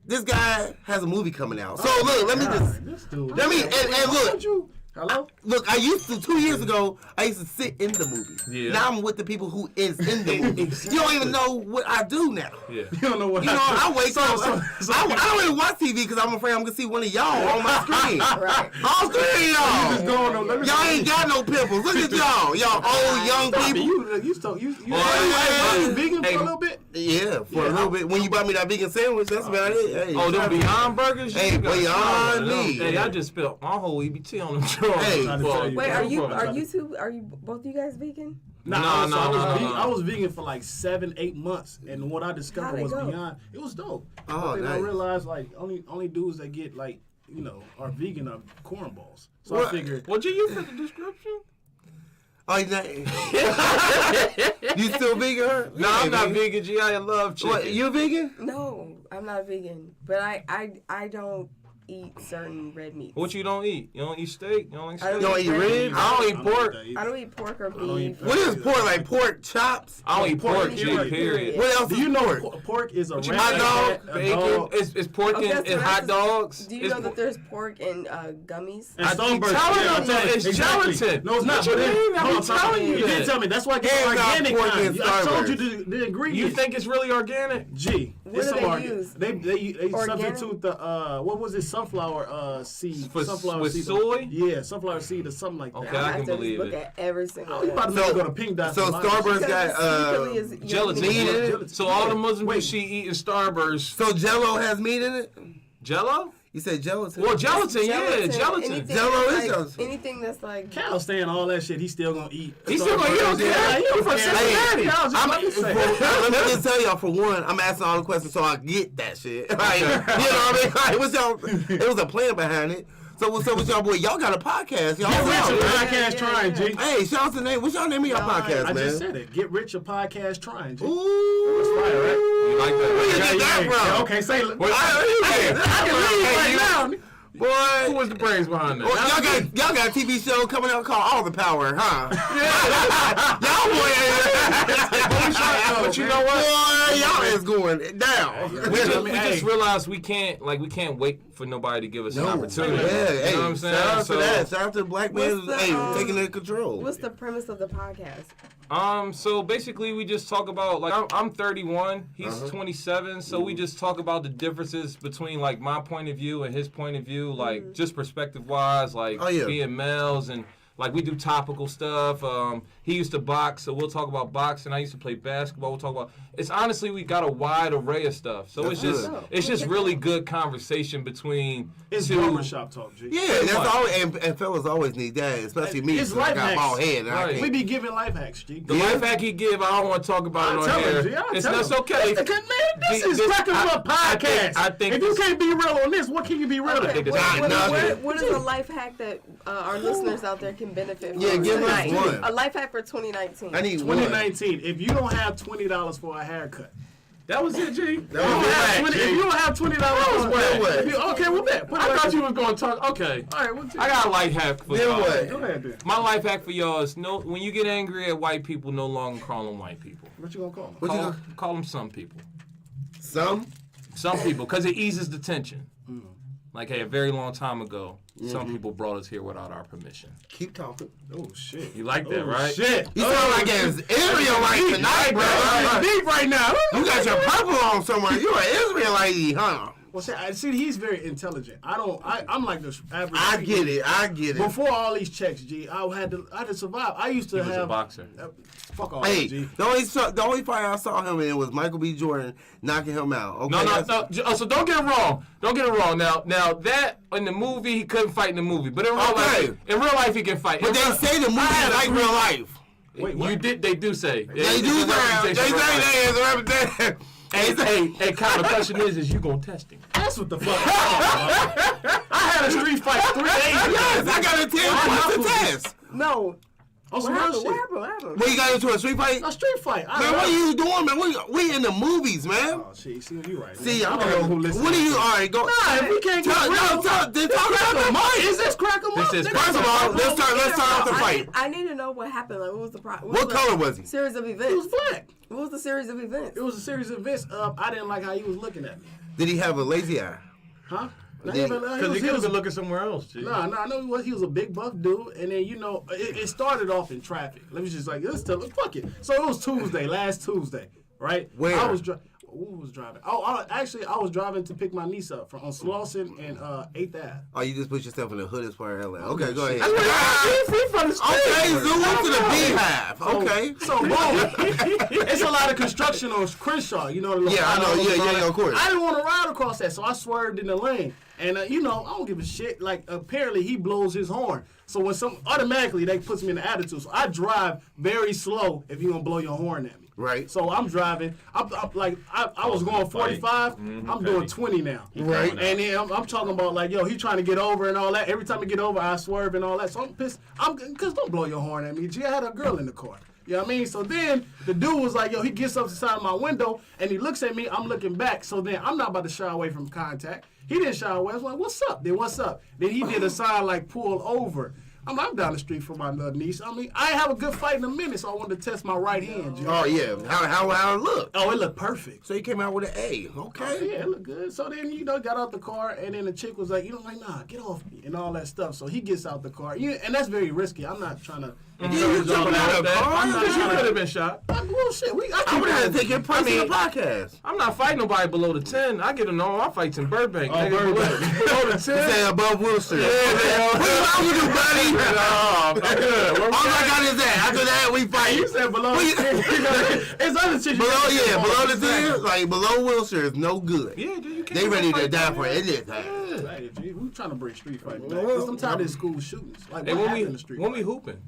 this guy has a movie coming out. So look, let me just. This dude. Let me and look. Hello? Look, I used to 2 years ago. I used to sit in the movie. Yeah. Now I'm with the people who is in the movie. You don't even know what I do now. Yeah. You don't know what You know, I wake up. so- I don't even watch TV because I'm afraid I'm gonna see one of y'all on my screen. Right. On screen, Just y'all. going on. Let me Y'all ain't got no pimples. Look at y'all. Y'all old young Stop it. people. You vegan for a little bit? Yeah, for a little bit. When you bought me that vegan sandwich, that's about it. Hey, Oh, them Beyond Burgers? Hey, You got Beyond them. Meat. Hey, I just spilled my whole EBT on them drawers. Hey. Trying to tell you. Wait, No are you problem. both you guys vegan? No. I was vegan for like 7-8 months, and what I discovered How'd it was go? beyond. It was dope. Oh, But then I nice. realized like only dudes that get like are vegan are cornballs. So What? I figured. What you fit the description? Oh, you still vegan? Her? No, I'm not vegan. G, I love chicken. What, you vegan? No, I'm not vegan, but I don't eat certain red meats. What you don't eat? You don't eat steak? You don't like I steak? don't You don't eat red ribs? meat. I don't eat I'm pork. not that I don't eat pork or don't eat beef. What is pork? Like pork chops? I don't eat pork, G, Period. period. What else Do is you know pork? pork is a What you rat, hot dog, a bacon, dog, it's pork Okay, and so hot that's- dogs. Do you It's know that there's pork in gummies? and I Stoneberg. keep telling Yeah, them I'm that telling- it's exactly. gelatin. No, it's not. What you but it- mean? I no, be I'm telling you You that. did tell me. That's why I get It's the not organic pork kind. in I told you Starburst. the ingredients. You think it's really organic? G. What It's do some they use? They Organic? substitute the what was it, sunflower seed? For- Sunflower with seed. soy? Yeah, sunflower seed or something like that. Okay, I I can have to believe look it. at every single Oh, you about one. to make me go to Pink Dot. So Starburst got Because secretly gelatin. you're meat in eating- it? So all the Muslims Wait. she eating Starburst. So Jello has meat in it? Jello? You said gelatin? Well, gelatin, yeah, gelatin. Anything Jello that's is like, gelatin. anything that's like Cal staying all that shit. He's still gonna eat. He's still gonna eat on Yeah, you from Cincinnati. Yeah, I was just about to say. Let me just tell y'all, for one, I'm asking all the questions so I get that shit. Like, you know what I mean? Like, what's y'all, it was a plan behind it. So what's up with y'all, boy? Y'all got a podcast. Y'all Get Rich a out. podcast trying, G. Hey, shout out to the name. What's y'all name of your podcast, I man? just said it. Get Rich a podcast trying, G. Ooh. That's fire, right? You like Where you that? get that from? Yeah, okay, say it. I can read right now. Who Boy. was the brains behind that? Oh, y'all got a TV show coming out called All the Power, huh? Y'all boy, But you know what? boy, y'all is going down. We just realized we can't wait for nobody to give us an opportunity. Yeah, you hey, know what I'm saying? shout out So- to that. Shout out to the black man What's the, taking their control. What's the premise of the podcast? So basically, we just talk about like I'm 31, he's 27, so we just talk about the differences between like my point of view and his point of view, like just perspective wise, like being males, and like we do topical stuff. He used to box, so we'll talk about boxing. I used to play basketball. We'll talk about. It's honestly we got a wide array of stuff, so it's just really good conversation between. It's barbershop talk, G. Yeah, that's all. And fellas always need that, especially me. It's I life got hacks. bald head. And We be giving life hacks, G. The life hack he give, I don't want to talk about it on here. It's okay. This is Cracking Up podcast. I think if you can't be real on this, what can you be real Okay, on? what is a life hack that our listeners out there can benefit from? Yeah, give us one. A life hack for 2019. I need 2019. If you don't have $20 for a haircut. That was it, G. If you don't have $20 okay, well, bet. I thought you was going to talk. Okay. All right, what's I got a life hack for y'all. Go ahead, then. My life hack for y'all is when you get angry at white people, no longer call them white people. What you gonna call them? Call them some people. Some people, because it eases the tension. Like, hey, a very long time ago, some people brought us here without our permission. keep talking. Oh, shit. You like that, right? Shit. You sound like an Israelite tonight, bro. Deep right now. You got your purple on somewhere. You're an Israelite, huh? Well, see, he's very intelligent. I'm like the average. I get it. Before all these checks, G, I had to survive. I used to He was a boxer. Fuck all Hey, that, G. the only fight I saw him in was Michael B. Jordan knocking him out. Okay, No. So don't get it wrong. Now that in the movie he couldn't fight in the movie, but in real life he can fight. But they say the movie is like real life. Wait, what? They do say. They do say. Hey, Kyle, the question is you gonna test him? That's what the fuck. I had a street fight 3 days ago. Yes, I got a 10 points to test. No. Oh, some What real happened? shit. What happened? When you got into a street fight? A street fight. Man, what are you doing, man? We in the movies, man. Oh, shit. See, you right. See, I don't know who listens. what are you? All right, go. Nah, if we can't get Talk about the mic. Is this crack 'em up? This is nigga? First of all, let's start off the fight. I need to know what happened. Like, what was the What color was he? series of events? It was black. What was the series of events? It was a series of events. I didn't like how he was looking at me. Did he have a lazy eye? Huh? Because he could have been looking somewhere else. G. Nah, I know he was a big buff dude, and then it started off in traffic. Let me just fuck it. So it was last Tuesday, right? Where? Who was driving? I was driving to pick my niece up on Slauson and 8th Ave. Oh, you just put yourself in the hoodest part of LA. Okay, go ahead. Okay, zoom into the beehive. Okay. So boom, it's a lot of construction on Crenshaw. You know. Yeah, I know. Yeah, of course. I didn't want to ride across that, so I swerved in the lane. And I don't give a shit. Like apparently he blows his horn, so when automatically that puts me in the attitude. So I drive very slow if you gonna blow your horn at me. Right. So I'm driving. I was going 45. I'm doing 20 now. Right. And then I'm talking about like, yo, he trying to get over and all that. Every time I get over, I swerve and all that. So I'm pissed. Cause don't blow your horn at me. Gee, I had a girl in the car. You know what I mean? So then the dude was like, yo, he gets up to the side of my window and he looks at me. I'm looking back. So then I'm not about to shy away from contact. He didn't shy away. I was like, what's up? Then what's up? Then he did a sign like pull over. I'm down the street from my niece. I mean, I ain't have a good fight in a minute, so I wanted to test my right hand. Oh yeah, how it look? Oh, it looked perfect. So he came out with an A. Okay. Yeah, it looked good. So then, got out the car, and then the chick was like, nah, get off me, and all that stuff. So he gets out the car. And that's very risky. I'm not trying to encourage all that. You could have been shot. Bullshit. I would have to take your place in the podcast. I'm not fighting nobody below the 10. I get all my fights in Burbank. Oh, Burbank. Below the 10. Say above Wilson. Yeah, What's wrong with you, buddy? I'm good. All I got is that. After that, we fight. You said below the 10. It's other shit. Below the 10, like below Wilshire is no good. Yeah, dude, you can't. They ready to die for it. It is. Hey, G, we trying to bring street fighting back. Cause I'm tired of school shootings. Like, what happened in the street? When we hooping?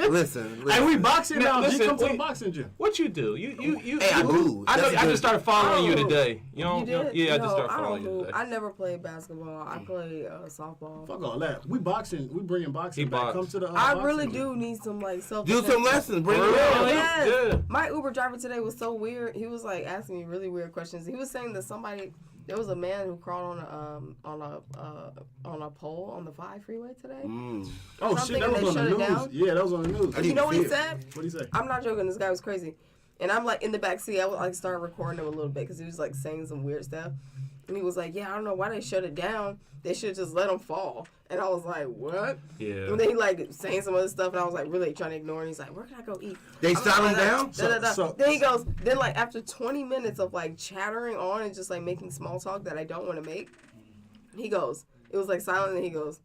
Listen. Hey, we boxing now. Listen, Come to the boxing gym. What you do? You. Hey, I lose. I just started following you today. You did? Yeah, I just No, started following you today. I never played basketball. I played softball. Fuck all that. We boxing. We bringing boxing He back. boxed. Come to the. I boxing really gym. do need some like self. Do some lessons. Bring it real? on. Yes. Yeah. My Uber driver today was so weird. He was like asking me really weird questions. He was saying that there was a man who crawled on a pole on the 5 freeway today. Oh So I'm shit, that was thinking on they the shut it news. down. Yeah, that was on the news. You know what he said? What'd he say? I'm not joking. This guy was crazy. And I'm like in the back seat. I would like start recording him a little bit because he was like saying some weird stuff. And he was like, yeah, I don't know why they shut it down. They should just let him fall. And I was like, what? Yeah. And then he like saying some other stuff, and I was like really trying to ignore it. And he's like, where can I go eat? They shot him down? Then he goes, then like after 20 minutes of like chattering on and just like making small talk that I don't want to make, he goes, it was like silent, and he goes,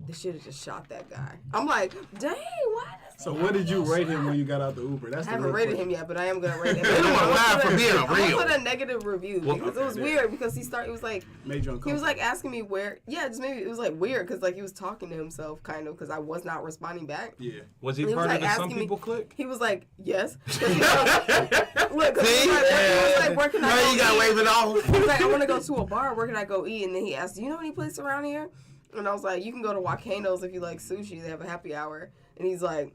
they should have just shot that guy. I'm like, dang, why? So what did you rate him when you got out the Uber? That's I haven't rated him yet, but I am gonna rate him. They don't want to laugh for being I'm real. gonna put a negative review because it was weird because he was like, Made you uncomfortable. he was like asking me where, just maybe it was like weird because like he was talking to himself kind of because I was not responding back. Yeah. Was he And part was, of like, the Some asking People clique? He was like, yes. Look, cause See? he was like, where can I Now go you got to eat? wave it off. He was like, I want to go to a bar. Where can I go eat? And then he asked, do you know any place around here? And I was like, you can go to Volcanoes if you like sushi. They have a happy hour. And he's like,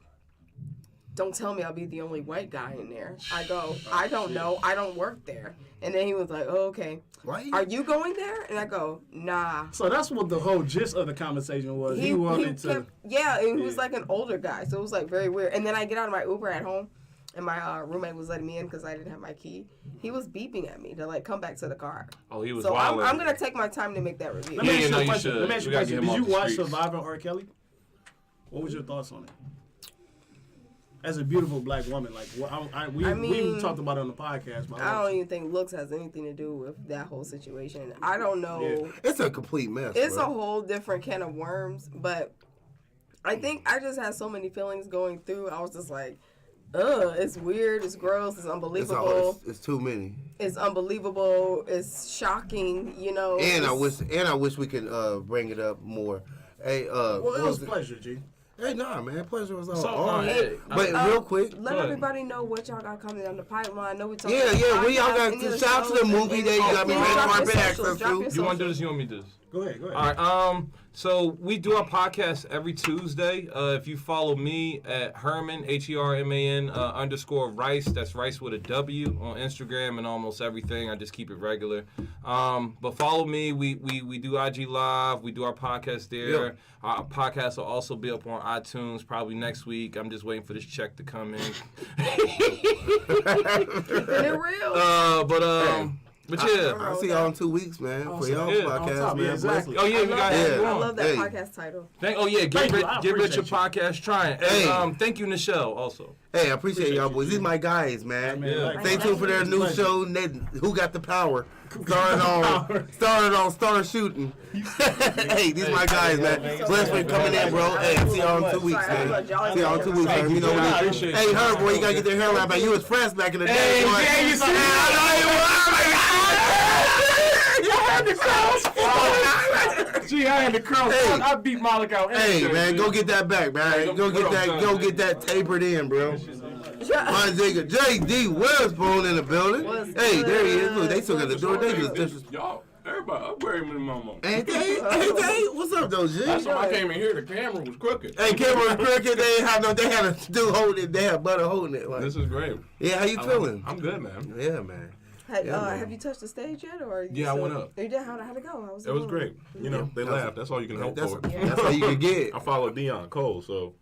don't tell me I'll be the only white guy in there. I go, I don't know. I don't work there. And then he was like, oh, okay. Why? Are you going there? And I go, nah. So that's what the whole gist of the conversation was. He wanted to. Yeah, and he was like an older guy. So it was like very weird. And then I get out of my Uber at home. And my roommate was letting me in because I didn't have my key. He was beeping at me to like come back to the car. Oh, he was So wild. I'm gonna take my time to make that review. Let me ask you no, a you question. should. Let me ask you We a gotta question. get him Did you off the watch streets. Surviving R. Kelly? What was your thoughts on it? As a beautiful black woman, like we talked about it on the podcast. But I don't even think looks has anything to do with that whole situation. I don't know. Yeah. It's a complete mess. It's bro. a whole different can of worms, but I think I just had so many feelings going through. I was just like, ugh, it's weird, it's gross, it's unbelievable. It's too many. It's unbelievable, it's shocking, you know. And I wish we could bring it up more. Hey, Well, it was a pleasure, G. Hey, nah, man, pleasure was all. So, all hey, but real quick. Let Go ahead. everybody know what y'all got coming down the pipeline. I know we talking Yeah, about we all got podcasts, any to of the shout out to the shows, movie and- that you got me and red drop your carpet socials, access drop to. your You want to do socials. this? You want me to do this? Go ahead. All right. So we do our podcast every Tuesday. If you follow me at Herman HERMAN _Rice, that's Rice with a W on Instagram and almost everything. I just keep it regular. But follow me. We do IG Live. We do our podcast there. Yeah. Our podcast will also be up on iTunes probably next week. I'm just waiting for this check to come in. Keeping it real. But yeah. I'll see y'all in 2 weeks, man, for y'all Yeah. On podcast, top, man. yeah, exactly. Oh yeah, we got that. you I on. love that Hey. podcast title. Get Thank you. I Rich your appreciate you. podcast trying. Hey. And thank you, Nichelle, also. Hey, I appreciate y'all you, boys. G. These my guys, man. Man, Yeah. like- Stay tuned for their new Pleasure. show, Who Got the Power? Started on Star Shooting. Hey, these my guys, man. Bless for coming in, bro. Hey, I'll see y'all in 2 weeks, man. See y'all in 2 weeks, man. You know what I it is. appreciate Hey, you. her boy, you gotta get their hair wrapped back. You was fresh back in the day, Hey, boy. yeah, you see I Gee, I had the curls. Hey. I beat Malik out. Hey, every day, man, dude. go get that back, man. Go get that tapered in, bro. My nigga, JD Witherspoon in the building. Hey, there he is. Look, they took at the door. They just disrespect. Y'all, everybody upgrade me, mama. Ain't they? What's up, though, G? Last time I came in here, the camera was crooked. Hey, camera was crooked. They ain't have no. They had a dude holding it. They had butter holding it. Like, This is great. yeah, how you feeling? I'm good, man. Yeah, man. Hey, Yeah, man. have you touched the stage yet, or you Yeah, I still- went up. You did. How'd it go? How was It was great. You know, they laughed. That's all you can hope That's for. that's how you can get. I followed Deion Cole, so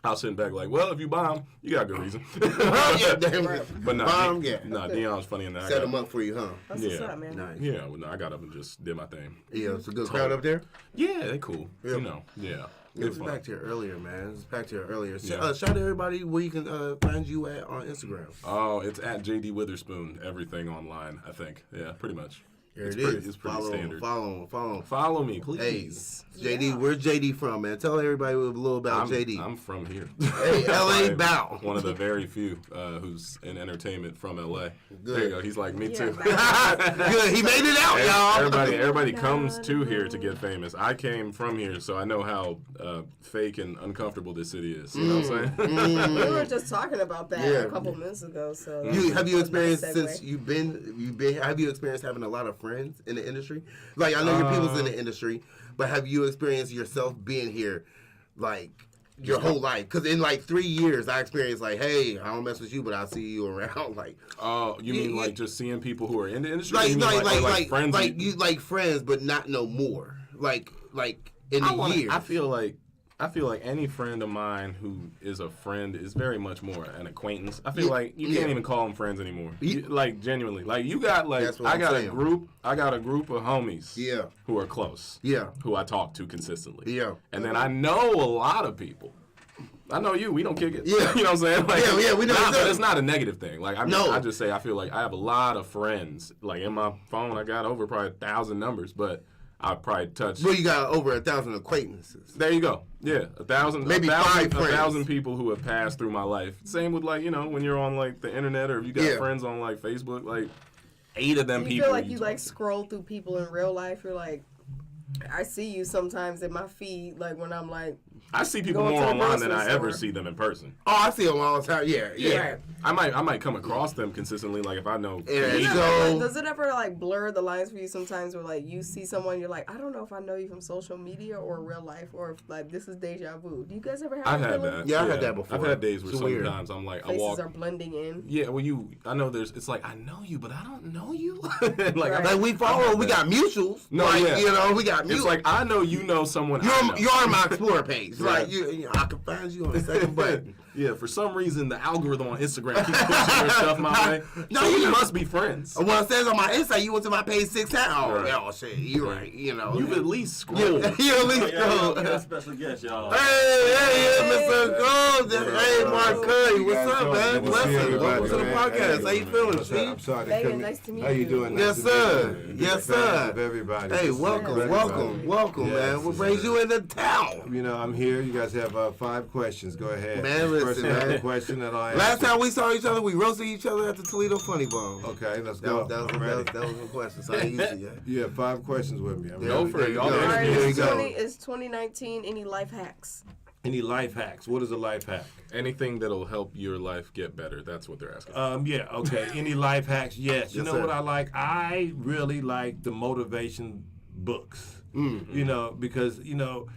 I was sitting back like, well, if you bomb, you got a good reason. Yeah, damn it. But no, Bomb, yeah. Deion's funny in that. Set them up for you, huh? That's Yeah. what's up, man. Nice. Yeah, well, no, I got up and just did my thing. Yeah, it's a good crowd up there. Yeah, they cool. Yeah. You know, yeah. It was back to you earlier, man. It was back to you earlier. Yeah. Shout out everybody where you can find you at on Instagram. Oh, it's at JD Witherspoon. Everything online, I think. Yeah, pretty much. Here It's it pretty- is. it's pretty Follow him, standard. follow him. Follow me, Hey, please. JD, where's JD from, man? Tell everybody a little about JD. I'm from here. Hey, LA I'm bow. One of the very few who's in entertainment from LA. Good. There you go. He's like me too. Good, he made it out, y'all. Everybody comes to here to get famous. I came from here, so I know how fake and uncomfortable this city is. You know what I'm saying? We were just talking about that Yeah. a couple minutes ago. So Have you experienced Nice since segue. have you experienced having a lot of friends in the industry? Like I know your people's in the industry, but have you experienced yourself being here, like your whole life? Because in like 3 years, I experienced like, hey, I don't mess with you, but I see you around. Like, Oh, you mean Yeah. like just seeing people who are in the industry? Or like, you mean friends? like you like friends, but not no more. Like in a year. I feel like I feel like any friend of mine who is a friend is very much more an acquaintance. I feel like you can't even call them friends anymore. Like genuinely, like you got like I got a group of homies. Who are close. Who I talk to consistently. And then I know a lot of people. I know you. We don't kick it. You know what I'm saying? Like, we know. But it's not a negative thing. Like I just say I feel like I have a lot of friends. Like in my phone, I got over probably 1,000 numbers, but I probably touched. Well, you got over 1,000 acquaintances. There you go. Yeah, 1,000, maybe 1,000 people who have passed through my life. Same with like when you're on like the internet or if you got friends on like Facebook, like 8 of them people. You feel like you like scroll through people in real life. You're like, I see you sometimes in my feed, like when I'm like. I see people more online than I ever see them in person. Oh, I see them all the time. Yeah. Right. I might come across them consistently, like if I know. Does it ever like blur the lines for you sometimes, where like you see someone, you're like, I don't know if I know you from social media or real life, or if like this is deja vu. Do you guys ever have? I've had that. Yeah, I've had that before. I've had days where sometimes I'm like, faces are blending in. Yeah, well, I know it's like I know you, but I don't know you. like we follow, we got mutuals. No, we got mutuals. It's like I know you know someone. You're on my Explorer page. Like I can find you on the second button. Yeah, for some reason the algorithm on Instagram keeps pushing your stuff my way. No, so you must be friends. Well, it says on my Insta you went to my page 6 times. Oh shit, you're right. You've at least scrolled. You at least scrolled. We got a special guest, y'all. Hey, Mr. Gold. Hey, Mark Curry. What's up, man? Blessings. Welcome to the podcast. How you feeling, Steve? I'm sorry to come. Nice to meet you. How you doing? Yes, sir. Yes, sir. Everybody. Hey, welcome, man. What brings you into town? You know, I'm here. You guys have 5 questions. Go ahead. Man, listen, man. Question that I last time we saw each other, we roasted each other at the Toledo Funny Bone. Okay, let's go. That was a question. So I ain't used to yet. You have 5 questions with me. Go for it. All right, it's 2019. Any life hacks? Any life hacks? What is a life hack? Anything that'll help your life get better. That's what they're asking. Okay. Any life hacks? Yes. You know what I like? I really like the motivation books. You know, because you know,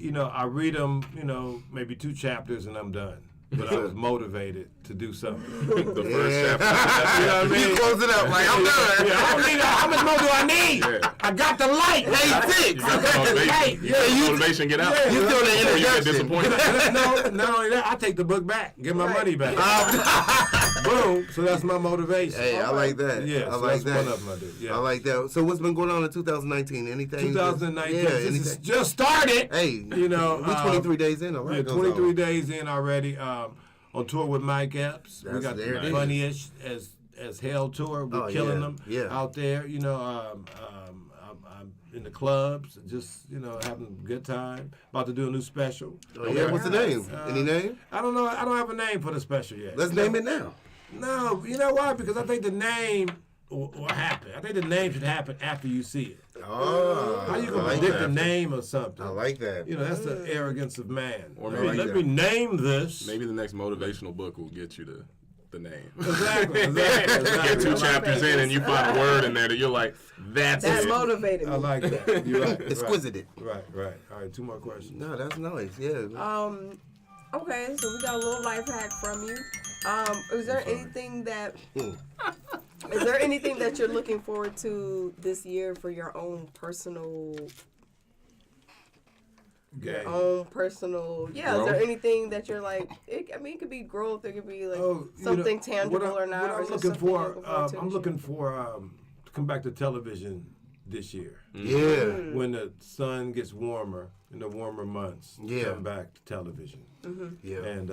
I read them. Maybe 2 chapters and I'm done. But I was motivated to do something. The first chapter. You know what I mean? You close it up like, I'm done. How much more do I need? Yeah. I got the light. Hey, 6. You got the motivation. You got the motivation. Get out. Yeah, you doing the introduction. You get disappointed. No, not only that, I take the book back, get my money back. Boom. So that's my motivation. Hey, I like that. Yeah, I like that. One of them I do. Yeah. I like that. So what's been going on in 2019? Anything? 2019. This is just started. Hey, you know, we 23 days in already. Yeah, 23 days in already. On tour with Mike Epps. We got the Funniest as Hell tour. We're killing them out there. You know, I'm in the clubs, just having a good time. About to do a new special. Oh yeah, what's the name? Any name? I don't know. I don't have a name for the special yet. Let's name it now. No, you know why? Because I think the name will happen. I think the name should happen after you see it. Oh, how you gonna predict the name of something? I like that. You know, that's the arrogance of man. Or maybe let me name this. Maybe the next motivational book will get you the name. Exactly. Get 2 chapters in and you find a word in there that you're like, that's it. Motivated me. I like that. You're right. Exquisite. Right. All right, 2 more questions. No, that's nice. Yeah. Okay, so we got a little life hack from you. Is there anything that you're looking forward to this year for your own personal? Okay. Is there anything that you're like? It could be growth. It could be like something tangible or not. What I'm looking for, I'm looking for to come back to television this year. Yeah. When the sun gets warmer in the warmer months, come back to television. Yeah. And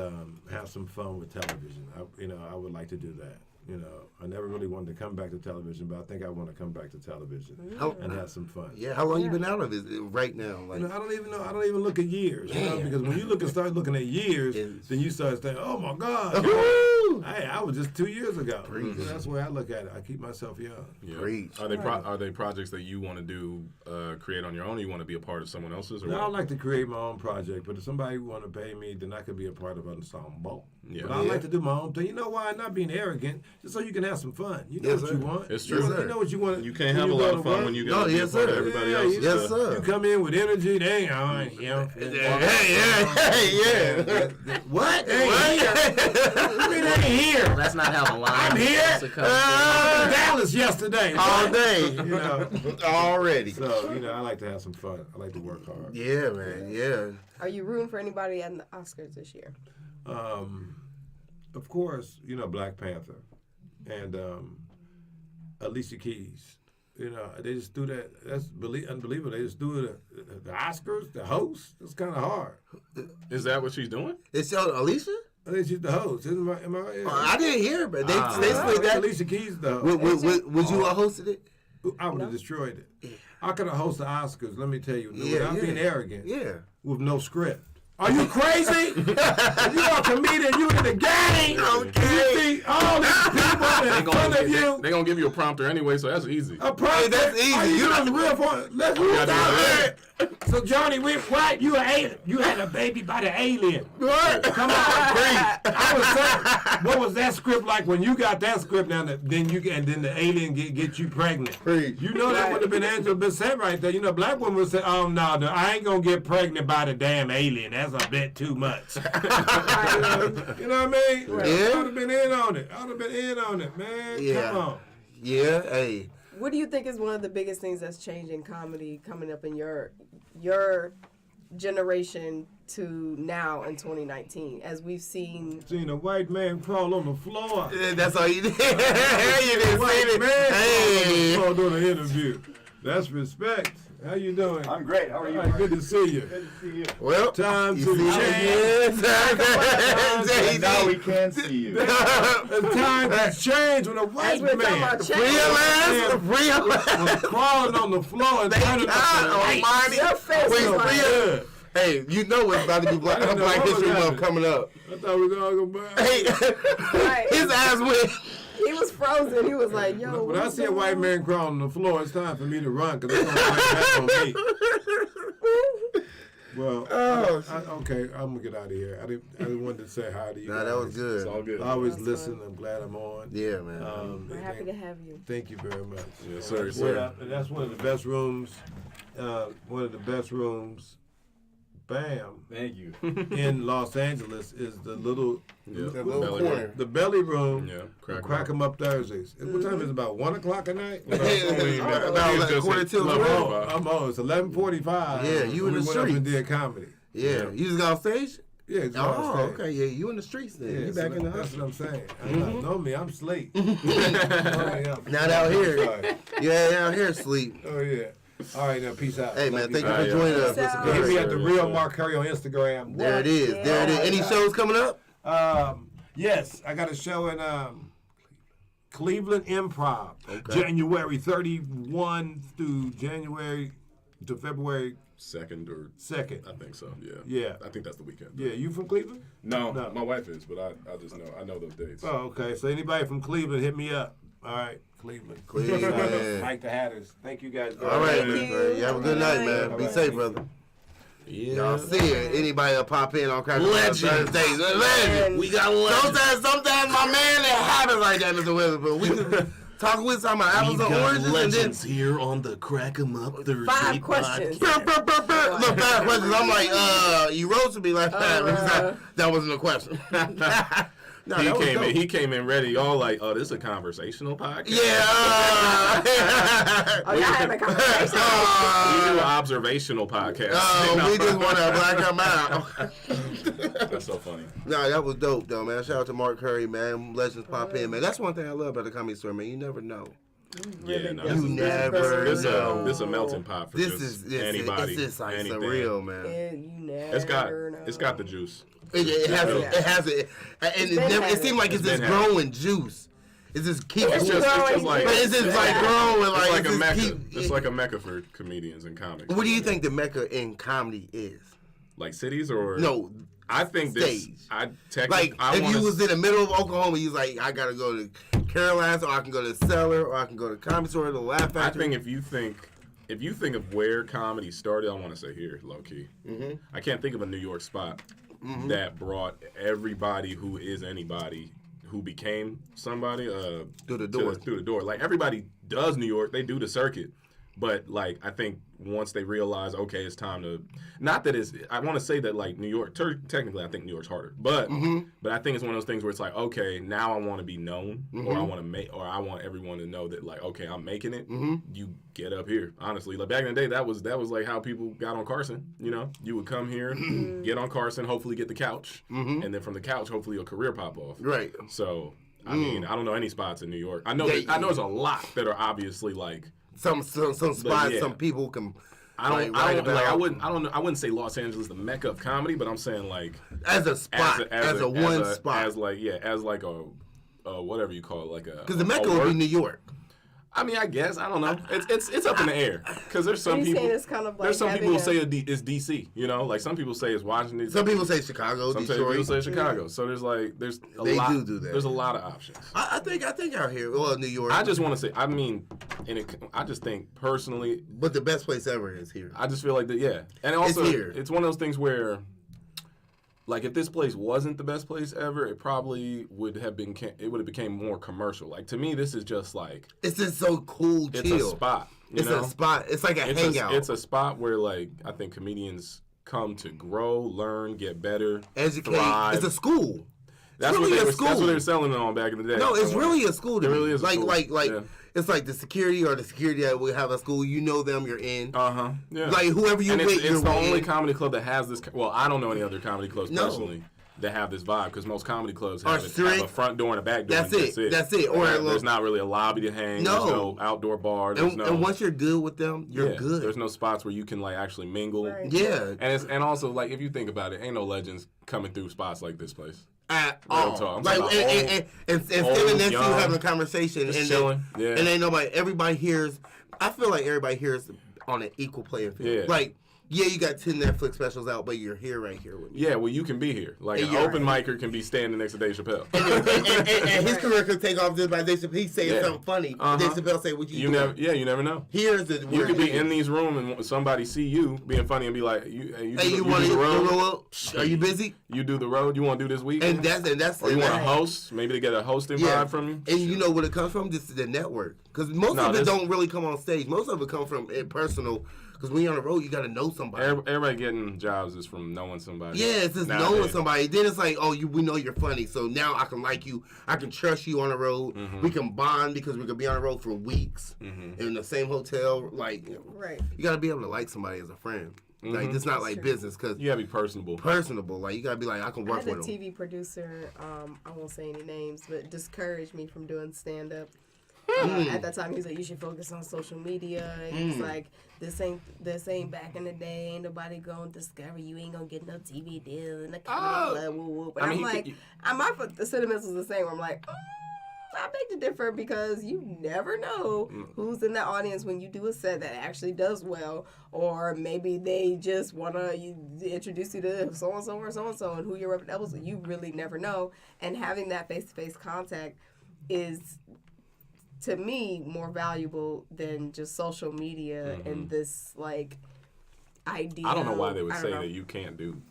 have some fun with television. I would like to do that. You know, I never really wanted to come back to television, but I think I want to come back to television and have some fun. Yeah, how long you been out of it right now? Like, I don't even know. I don't even look at years. You know, because when you start looking at years, then you start saying, "Oh my God, hey, I was just 2 years ago." That's the way I look at it. I keep myself young. Yeah. Are they projects that you want to do, create on your own, or you want to be a part of someone else's? Or I like to create my own project, but if somebody want to pay me, then I could be a part of an ensemble. Yeah. But I like to do my own thing. You know why? Not being arrogant, just so you can have some fun. You know what you want. It's true. You know what you want. You can't have a lot of fun when you got to be everybody else. Yes, sir. You come in with energy. They ain't, Yeah. What? They ain't here. I mean, they ain't here. Well, that's not how the line. I'm here. Dallas yesterday. All day. You know. Already. So, I like to have some fun. I like to work hard. Yeah, man. Yeah. Are you rooting for anybody at the Oscars this year? Of course, Black Panther and Alicia Keys. They just do that. That's unbelievable. They just do the Oscars, the host. It's kind of hard. Is that what she's doing? It's Alicia? I think she's the host. Am I right? I didn't hear, but they split that. Alicia Keys the host. Would you have hosted it? I would have destroyed it. I could have hosted the Oscars, let me tell you, without being arrogant. Yeah. With no script. Are you crazy? You are a comedian. You in the game. Okay. You see all these people in front of you. They're going to give you a prompter anyway, so that's easy. A prompter? Hey, that's easy. You not the real one. Let's move down. So, Johnny, what? You an alien. You had a baby by the alien. What? Come on. I was saying, what was that script like when you got that script now? Then the alien get you pregnant. Preach. You know that would have been Angela Bassett right there. Black woman would say, "Oh no, I ain't gonna get pregnant by the damn alien. That's a bit too much." You know what I mean? Yeah. I would have been in on it. Man. Yeah. Come on. Yeah. Hey. What do you think is one of the biggest things that's changing comedy coming up in your generation to now in 2019, as we've seen a white man crawl on the floor. That's all you did. You didn't see it. Hey. On the floor doing an interview. That's respect. How you doing? I'm great. How are you? All right, good to see you. Good to see you. Well, time to change. Now we can see you. The time to change when a white man realize was crawling on the floor and turning up the your face was like, hey, you know it's about to be Black History Month coming up. I thought we were going to go back. Hey, his ass went. he was frozen. He was like, yo. When I see a white man crawling on the floor, it's time for me to run because it's going to break back on me. Well, okay, I'm going to get out of here. I didn't want to say hi to you. Nah, that was good. It's all good. I always listen. I'm glad I'm on. Yeah, man. We're happy to have you. Thank you very much. Yes, sir. And that's one of the best rooms. Bam. Thank you. In Los Angeles is the little corner. The belly room. Yeah, crack 'em up Thursdays. What time is it? About 1 o'clock at night? About like quarter till 12. I'm on. It's 11:45. Yeah, you in the We went up streets. and did comedy. Yeah, you just got on stage? Yeah, it's Oh, on stage. okay. Yeah, you in the streets then. Yeah, you so back in the that's house. what I'm saying. Know me, I'm sleep. Not out here. Yeah, out here sleep. Oh yeah. All right, now peace out. Hey, man, thank you guys. for joining us. Peace out. Hit me at the real Mark Curry on Instagram. There it is. There it is. Any shows coming up? Yes, I got a show in Cleveland Improv, Okay. January 31 through January to February 2nd or 2nd. I think so. Yeah. Yeah. I think that's the weekend. Yeah, you from Cleveland? No, No. my wife is, but I just know those dates. Oh, okay. So anybody from Cleveland, hit me up. All right, Cleveland. Cleveland. Mike the Hatters. Thank you guys. All right, Thank man. you. You have a good night, man. All Be right. safe, brother. Yeah. Y'all see it. Anybody will pop in on Cracker Legend. Thursdays. Legend. We got legend. Sometimes my man, it happens like that, Mr. Witherspoon. We can talk with some apples and oranges and then here on the Crack 'em Up Thursday 5 questions. Look, 5 questions. I'm like, you roasted me like that. That wasn't a question. No, that was dope. He came in ready, all like, oh, this is a conversational podcast. Yeah. Oh, y'all having a conversation? We do an observational podcast. We just want to black them out. That's so funny. No, that was dope, though, man. Shout out to Mark Curry, man. Legends pop in, man. That's one thing I love about the Comedy Store, man. You never know. Yeah, no, You never this know. is a melting pot for anybody. It's just like anything. surreal, man. Yeah, you never It's got the juice. It has it, and it seems like it's been just growing juice. It's just keep. It's just like It's just like growing. it's like a just mecca. It's like a mecca for comedians and comics. What do you think the mecca in comedy is? Like cities or No, I think this. stage. Like if you was in the middle of Oklahoma, you was like, I gotta go to Caroline's, or I can go to Cellar, or I can go to Comedy Store, the Laugh Factory. I think if you think of where comedy started, I want to say here, low key. I can't think of a New York spot. that brought everybody who is anybody who became somebody through the door. Through the door. Like, everybody does New York. They do the circuit. But, like, I think once they realize, okay, it's time to... Not that it's... I want to say that, like, New York... Technically, I think New York's harder. But but I think it's one of those things where it's like, okay, now I want to be known. Or I want to make... Or I want everyone to know that, like, okay, I'm making it. You get up here. Honestly. Like, back in the day, that was like, how people got on Carson. You know? You would come here, get on Carson, hopefully get the couch. And then from the couch, hopefully your career pop off. Right. So, I mean, I don't know any spots in New York. I know there's a lot that are obviously, like... Some spots, yeah. Some people can. I wouldn't say Los Angeles the mecca of comedy, but I'm saying, like, as a spot, as a one spot, as like a whatever you call it, like a. Because the mecca would be New York. I mean, I guess I don't know. It's up in the air because there's some people. It's kind of like there's some people who say it's DC. You know, like some people say it's Washington. Some people say Chicago. Some Detroit. people say Chicago. So there's a lot. Do that. There's a lot of options. I think out here, well, New York. I just want to say, I mean, I just think personally. But the best place ever is here. I just feel like that, yeah, and also it's here. It's one of those things where. Like, if this place wasn't the best place ever, it probably would have became more commercial. Like, to me, this is just like... It's just so cool, chill. It's a spot, It's a spot. It's like a hangout. It's a spot where, like, I think comedians come to grow, learn, get better, educate. Thrive. It's a school. That's really what they were selling it on back in the day. No, it's really a school to me. It me. really is a school. Like yeah. It's like the security that we have at school. You know them, you're in. Yeah. Like whoever you meet, it's the only comedy club that has this. Well, I don't know any other comedy clubs personally that have this vibe, because most comedy clubs have a front door and a back door. That's it. Or there's not really a lobby to hang. No. There's no outdoor bar. And once you're good with them, you're good. There's no spots where you can, like, actually mingle. Right. Yeah. And also, like, if you think about it, ain't no legends coming through spots like this place. At all. Like, and standing next to you having a conversation and chilling. Yeah. And ain't nobody. Everybody hears. I feel like everybody hears on an equal playing field. Yeah. Like, yeah, you got 10 Netflix specials out, but you're right here with me. Yeah, well, you can be here. Like, an open micer can be standing next to Dave Chappelle. And his career could take off just by Dave Chappelle. He's saying something funny. Dave Chappelle say, what you doing? You never know. Here's the You could be in these rooms and somebody see you being funny and be like, you want to do the road? Are you busy? You do the road. You want to do this week? And that's or you want to host? Maybe they get a hosting vibe from you. And you know where it comes from? Just the network. Because most of it don't really come on stage. Most of it comes from personal. Because when you're on the road, you got to know somebody. Everybody getting jobs is from knowing somebody. Yeah, it's just knowing somebody. Then it's like, we know you're funny, so now I can like you. I can trust you on the road. Mm-hmm. We can bond because we can be on the road for weeks in the same hotel. Like, right. You got to be able to like somebody as a friend. Like, it's not like business, because you gotta be personable. Like, you gotta be like, I can work with them. I had a TV producer, I won't say any names, but discouraged me from doing stand-up. At that time, he was like, you should focus on social media. And he was like, this ain't back in the day. Ain't nobody gonna discover you. Ain't gonna get no TV deal in the comedy club. Woo, woo. But I'm like, the sentiments was the same. Where I'm like, I beg to differ, because you never know who's in the audience when you do a set that actually does well, or maybe they just want to introduce you to so-and-so or so-and-so and who your representatives are. You really never know. And having that face-to-face contact is, to me, more valuable than just social media and this, like, idea. I don't know why they would say that you can't do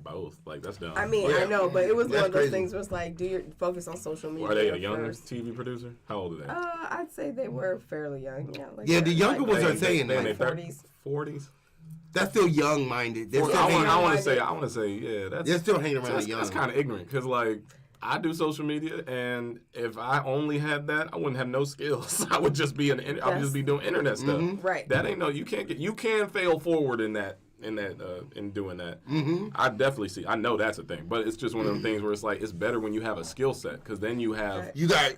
both. Like, that's dumb. I mean, I know, but it was one of those things where it's like, focus on social media. Are they a young TV producer? How old are they? I'd say they were fairly young. Yeah, the younger ones are saying that. Like 40s. 40s? That's still young-minded. I want to say, yeah, they're still hanging around the young. That's kind of ignorant, because, like, I do social media, and if I only had that, I wouldn't have no skills. I would just be I would just be doing internet stuff. Right. That ain't you can fail forward in doing that. I definitely see. I know that's a thing, but it's just one of them things where it's like, it's better when you have a skill set, because then you have you got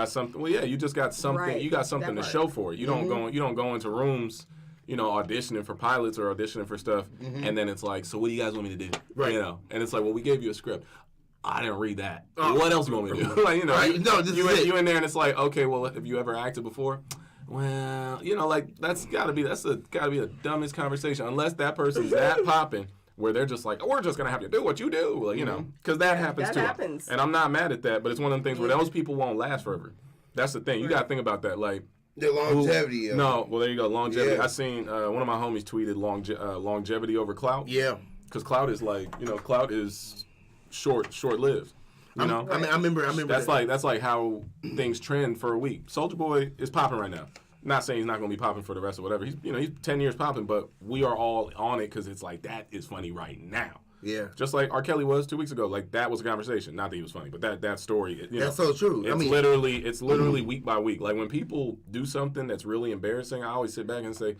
something. Well, yeah, you just got something. Right. You got something to show for it. You don't go into rooms, auditioning for pilots or auditioning for stuff, and then it's like, so what do you guys want me to do? Right. And it's like, well, we gave you a script. I didn't read that. What else do you want me to do? Like, right. you in there, and it's like, okay, well, have you ever acted before? Well, like, that's gotta be the dumbest conversation, unless that person's that popping where they're just like, we're just gonna have you do what you do, like, because that happens too. Happens. And I'm not mad at that, but it's one of them things where those people won't last forever. That's the thing. You gotta think about that, like. The longevity. Well, there you go, longevity. Yeah. I seen one of my homies tweeted longevity over clout. Yeah. because clout is like, clout is short-lived. I remember. That's like how things trend for a week. Soulja Boy is popping right now. Not saying he's not going to be popping for the rest of whatever. He's 10 years popping, but we are all on it because it's like that is funny right now. Yeah. Just like R. Kelly was 2 weeks ago. Like that was a conversation. Not that he was funny, but that story. That's so true. It's literally week by week. Like when people do something that's really embarrassing, I always sit back and say,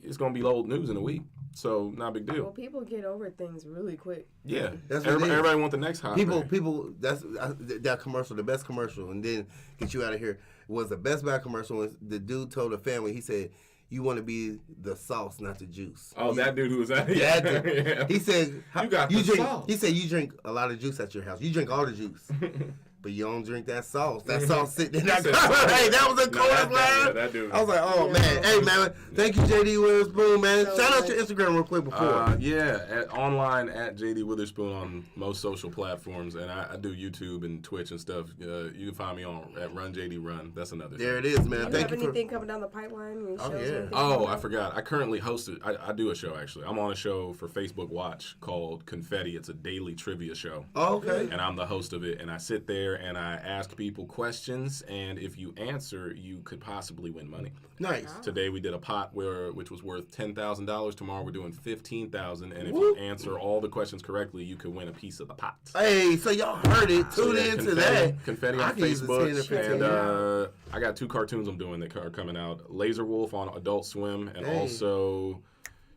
it's going to be old news in a week. So not a big deal. Well, people get over things really quick. Yeah. Everybody want the next hot thing. People. That's that commercial, the best commercial, and then get you out of here was the Best Buy commercial. When the dude told the family, he said, "You want to be the sauce, not the juice." Oh, that dude who was at yeah. He said, "You got the drink." sauce. He said, "You drink a lot of juice at your house. You drink all the juice." But you don't drink that sauce. That sauce sitting in that cup. Hey, that was a coldest line. I was like, oh, man. Hey, man. Thank you, JD Witherspoon, man. Shout out to Instagram real quick before. Online at JD Witherspoon on most social platforms. And I do YouTube and Twitch and stuff. You can find me at Run JD Run. That's another There it is, man. Thank you. Anything coming down the pipeline? I forgot. I currently host it. I do a show, actually. I'm on a show for Facebook Watch called Confetti. It's a daily trivia show. Oh, okay. And I'm the host of it. And I sit there and I ask people questions, and if you answer, you could possibly win money. Nice. Today we did a pot which was worth $10,000. Tomorrow we're doing $15,000, and if you answer all the questions correctly, you could win a piece of the pot. Hey, so y'all heard it. Tune into that. Confetti on Facebook, and I got 2 cartoons I'm doing that are coming out. Laser Wolf on Adult Swim, and also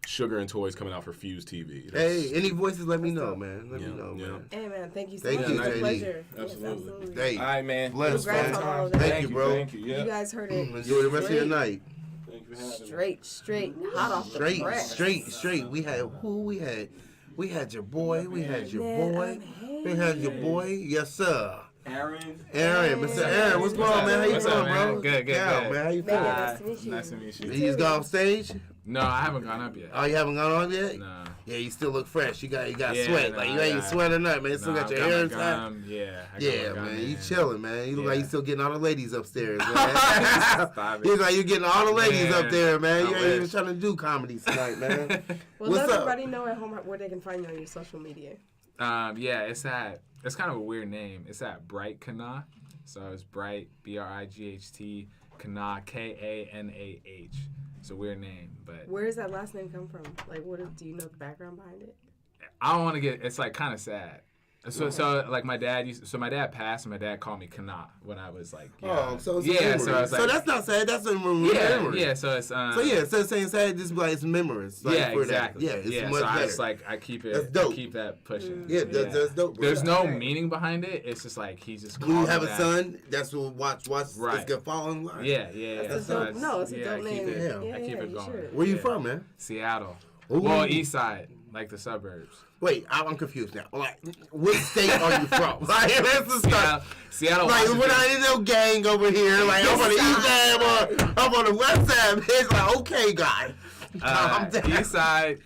Sugar and Toys coming out for Fuse TV. Hey, any voices, let me know, man. Let me know, man. Hey, man, thank you so much. It's a pleasure. Absolutely. Yes, hey, all right, man. Bless, man. Thank you, bro. Thank you. Yeah. You guys heard it. Enjoy the rest of your night. Straight, hot off the press. Straight. We had who? We had your boy. We had your boy. We had your boy. Yes, sir. Aaron, Mr. Aaron, what's going on, man? How you doing, bro? Good. Man, how you feeling? Nice to meet you. You just got off stage? No, I haven't gone up yet. Oh, you haven't gone on yet? No. Yeah, you still look fresh. You got sweat. No, like you ain't sweating nothing, man. You still got your hair inside. Yeah, man. You chilling, man. You look like you still getting all the ladies upstairs, man. You look like you getting all the ladies up there, man. You ain't even trying to do comedy tonight, man. Well, let everybody know at home where they can find you on your social media. It's kind of a weird name. It's at Bright Kanah. So it's Bright, BRIGHT, Kanah, KANAH. It's a weird name, but where does that last name come from? Like, do you know the background behind it? I don't want to get. It's like kind of sad. So like my dad passed, and my dad called me Kanah when I was like, so it's so that's not sad. That's a memory. Yeah. So it's so saying sad, just like it's memories. Like, exactly. It's so much better. I just I keep it. That's dope. I keep that pushing. That's dope. Bro. There's no meaning behind it. It's just like he just. When you have a son, that's what watch. Right. It's gonna fall in line. Yeah. It's a dope name. I keep it going. Where you from, man? Seattle. Ooh. Well, east side, like the suburbs. Wait, I'm confused now. Like, what state are you from? Like, that's the start. Seattle. Like, we're not in no gang over here. Like, I'm on the east side or I'm on the west side. It's like, okay, guy.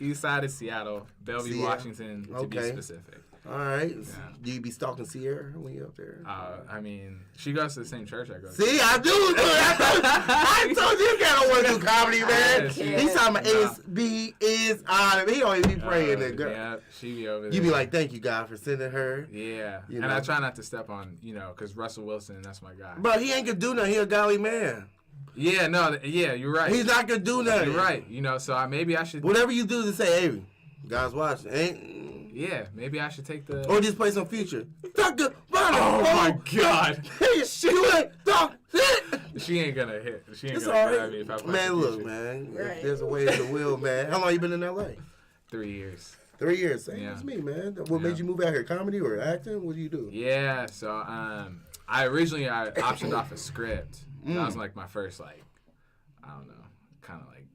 East side is Seattle, Bellevue, Washington, to be specific. All right. Yeah. Do you be stalking Sierra when you up there? I mean, she goes to the same church I go to. See, I do. I told you you gotta want to do comedy, man. He's talking about SB is on. He always be praying that girl. Yeah, she be over there. You be like, thank you, God, for sending her. Yeah. And I try not to step on, because Russell Wilson, that's my guy. But he ain't gonna do nothing. He a godly man. Yeah, you're right. He's not gonna do nothing. You're right. So maybe I should. Whatever you do, to say, hey, God's watching. Yeah, maybe I should take the. Or just play some Future. Oh my God! She ain't gonna hit. She ain't gonna grab me if I play. Man, look, man. Right. If there's a way to will, man. How long you been in LA? 3 years. 3 years. Same as me, man. What made you move out here? Comedy or acting? What do you do? Yeah. So I originally optioned off a script. That was like my first I don't know, kind of like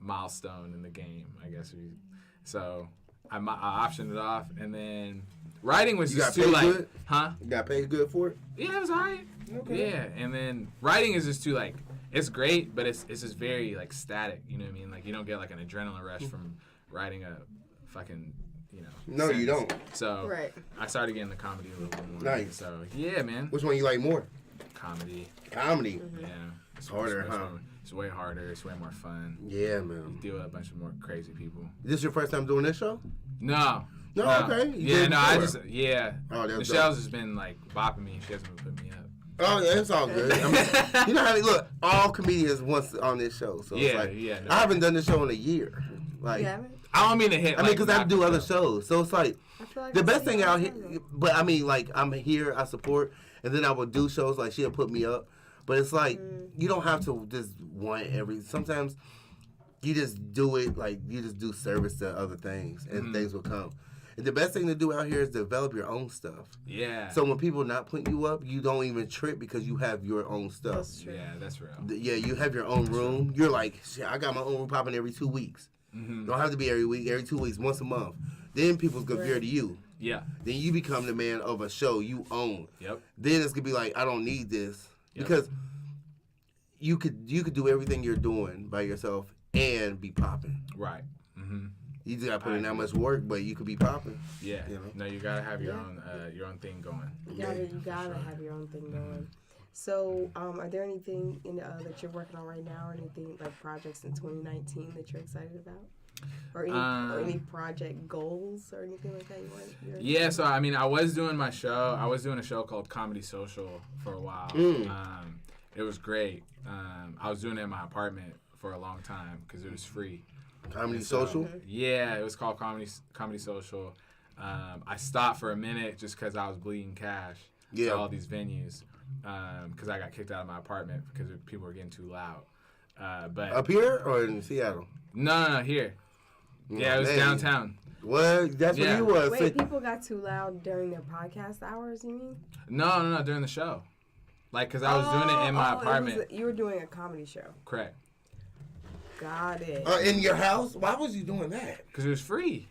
milestone in the game, I guess. So I optioned it off, and then writing was just too good? Huh? You got paid good for it? Yeah, it was alright. Okay. Yeah, and then writing is just too it's great, but it's just very static. You know what I mean? Like you don't get an adrenaline rush from writing a fucking No, sentence. you don't. So I started getting the comedy a little bit more. Nice. So yeah, man. Which one you like more? Comedy. Mm-hmm. Yeah. It's harder, huh? It's way harder. It's way more fun. Yeah, man. You deal with a bunch of more crazy people. Is this your first time doing this show? No. No, okay. The Michelle's just been like bopping me. She hasn't been putting me up. Oh, yeah, it's all good. I mean, you know how they look. All comedians once on this show, so it's like I haven't done this show in a year. Like, I don't mean to hit. I mean, because I do other shows, so it's like the best thing out here. But I mean, like I'm here, I support, and then I will do shows like she'll put me up. But it's like you don't have to just want every. Sometimes you just do it like you just do service to other things, and things will come. And the best thing to do out here is develop your own stuff. Yeah. So when people not putting you up, you don't even trip because you have your own stuff. That's true. Yeah, that's real. Yeah, you have your own room. You're like, shit, I got my own room popping every 2 weeks. Don't have to be every week, every 2 weeks, once a month. Then people's gonna veer to you. Yeah. Then you become the man of a show you own. Yep. Then it's gonna be like, I don't need this because you could do everything you're doing by yourself and be popping. Right. You just gotta put in that much work, but you could be popping. Yeah. You know? No, you gotta have your own thing going. You gotta have your own thing going. So, are there anything that you're working on right now, or anything like projects in 2019 that you're excited about, or any project goals or anything like that you want? Yeah. So I mean, I was doing a show called Comedy Social for a while. It was great. I was doing it in my apartment for a long time because it was free. Comedy Social? Yeah, it was called Comedy Social. I stopped for a minute just because I was bleeding cash to all these venues because I got kicked out of my apartment because people were getting too loud. But up here or in Seattle? No, here. Yeah, it was downtown. What? That's where you was. Wait, people got too loud during their podcast hours, you mean? No, during the show. Like, because I was doing it in my apartment. You were doing a comedy show. Correct. Got it. In your house? Why was you doing that? Because it was free.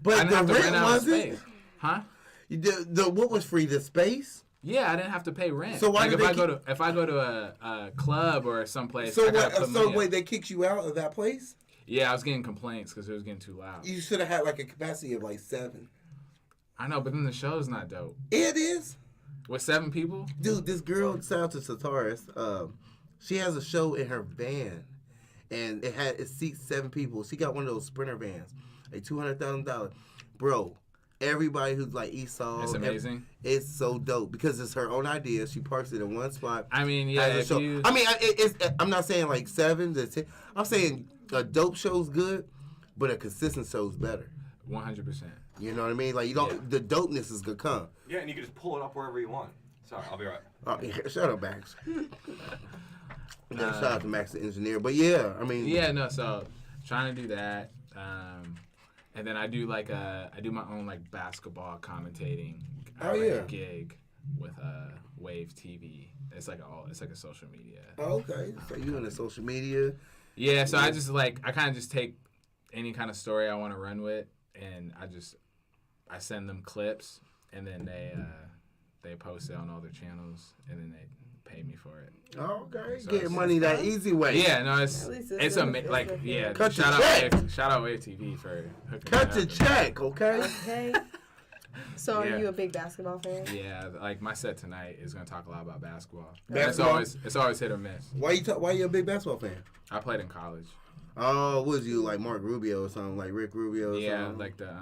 But I didn't have to rent out space. Huh? What was free? The space? Yeah, I didn't have to pay rent. So why if I go to a club or someplace? So they kicked you out of that place? Yeah, I was getting complaints because it was getting too loud. You should have had like a capacity of like 7. I know, but then the show's not dope. It is. With 7 people? Dude, this girl, Sousa Satarist, she has a show in her van. And it seats 7 people. She got one of those Sprinter vans, like $200,000. Bro, everybody who's like Esau. It's amazing. It's so dope because it's her own idea. She parks it in one spot. I mean, yeah. I'm not saying like 7 to 10. I'm saying a dope show's good, but a consistent show's better. 100%. You know what I mean? Like the dopeness is gonna come. Yeah, and you can just pull it up wherever you want. Sorry, I'll be right. Shut up, Max. Shout out to Max the engineer, but yeah, I mean. Yeah, no. So trying to do that, and then I do my own like basketball commentating. Gig with Wave TV. It's like a social media. Okay, so you in the social media? Yeah, so I kind of just take any kind of story I want to run with, and I send them clips, and then they post it on all their channels, and then they pay me for it. Okay, so getting money that easy way. Yeah, no, it's Cut shout out Wave TV for hooking Cut the check, okay? Okay. So are you a big basketball fan? Yeah, like my set tonight is gonna talk a lot about basketball. Basketball? It's always hit or miss. Why you a big basketball fan? I played in college. Oh, was you like Mark Rubio or something, like Rick Rubio or something? Yeah, like the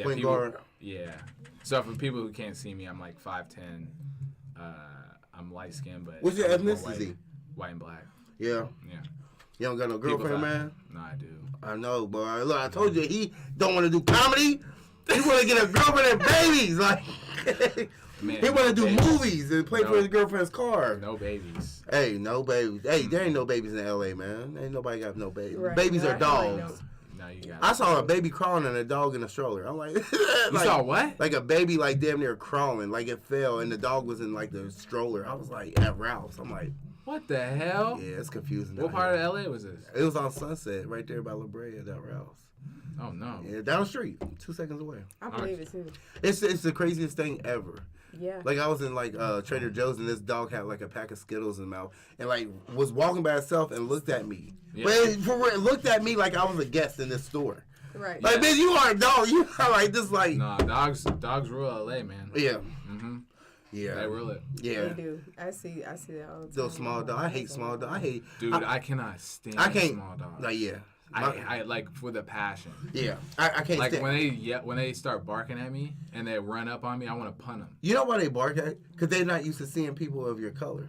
point guard. Yeah. So for people who can't see me, I'm like 5'10". I'm light skinned, but what's your ethnicity? White and black. Yeah. Yeah. You don't got no girlfriend, man? No, I do. I know, boy. Look, I told you he don't want to do comedy. He want to get a girlfriend and babies. Like Man, he want to do babies. movies and play for his girlfriend's car. No babies. Hey, no babies. Hey, there ain't no babies in L.A., man. Ain't nobody got no babies. Right. Babies are dogs. No, you got. I saw a baby crawling and a dog in a stroller. I'm like, you saw what? Like a baby, like damn near crawling, like it fell, and the dog was in like the stroller. I was like at Ralph's. I'm like, what the hell? Yeah, it's confusing. What part of LA was this? It was on Sunset, right there by La Brea, at Ralph's. Oh no. Yeah, down the street, 2 seconds away. I believe it too. It's the craziest thing ever. Yeah. Like I was in like Trader Joe's and this dog had like a pack of Skittles in his mouth and like was walking by itself and looked at me. Yeah. But it looked at me like I was a guest in this store. Right. Like, bitch, you are a dog. You are like this, like. Nah, dogs rule LA, man. Yeah. Mhm. Yeah. They rule it. Yeah. They do. I see that all the time. Those small dogs. I hate small dogs. Dude, I cannot stand small dogs. Like, yeah. I like with a passion. Yeah, I can't. Like when they start barking at me and they run up on me, I want to punt them. You know why they bark at? Because they're not used to seeing people of your color.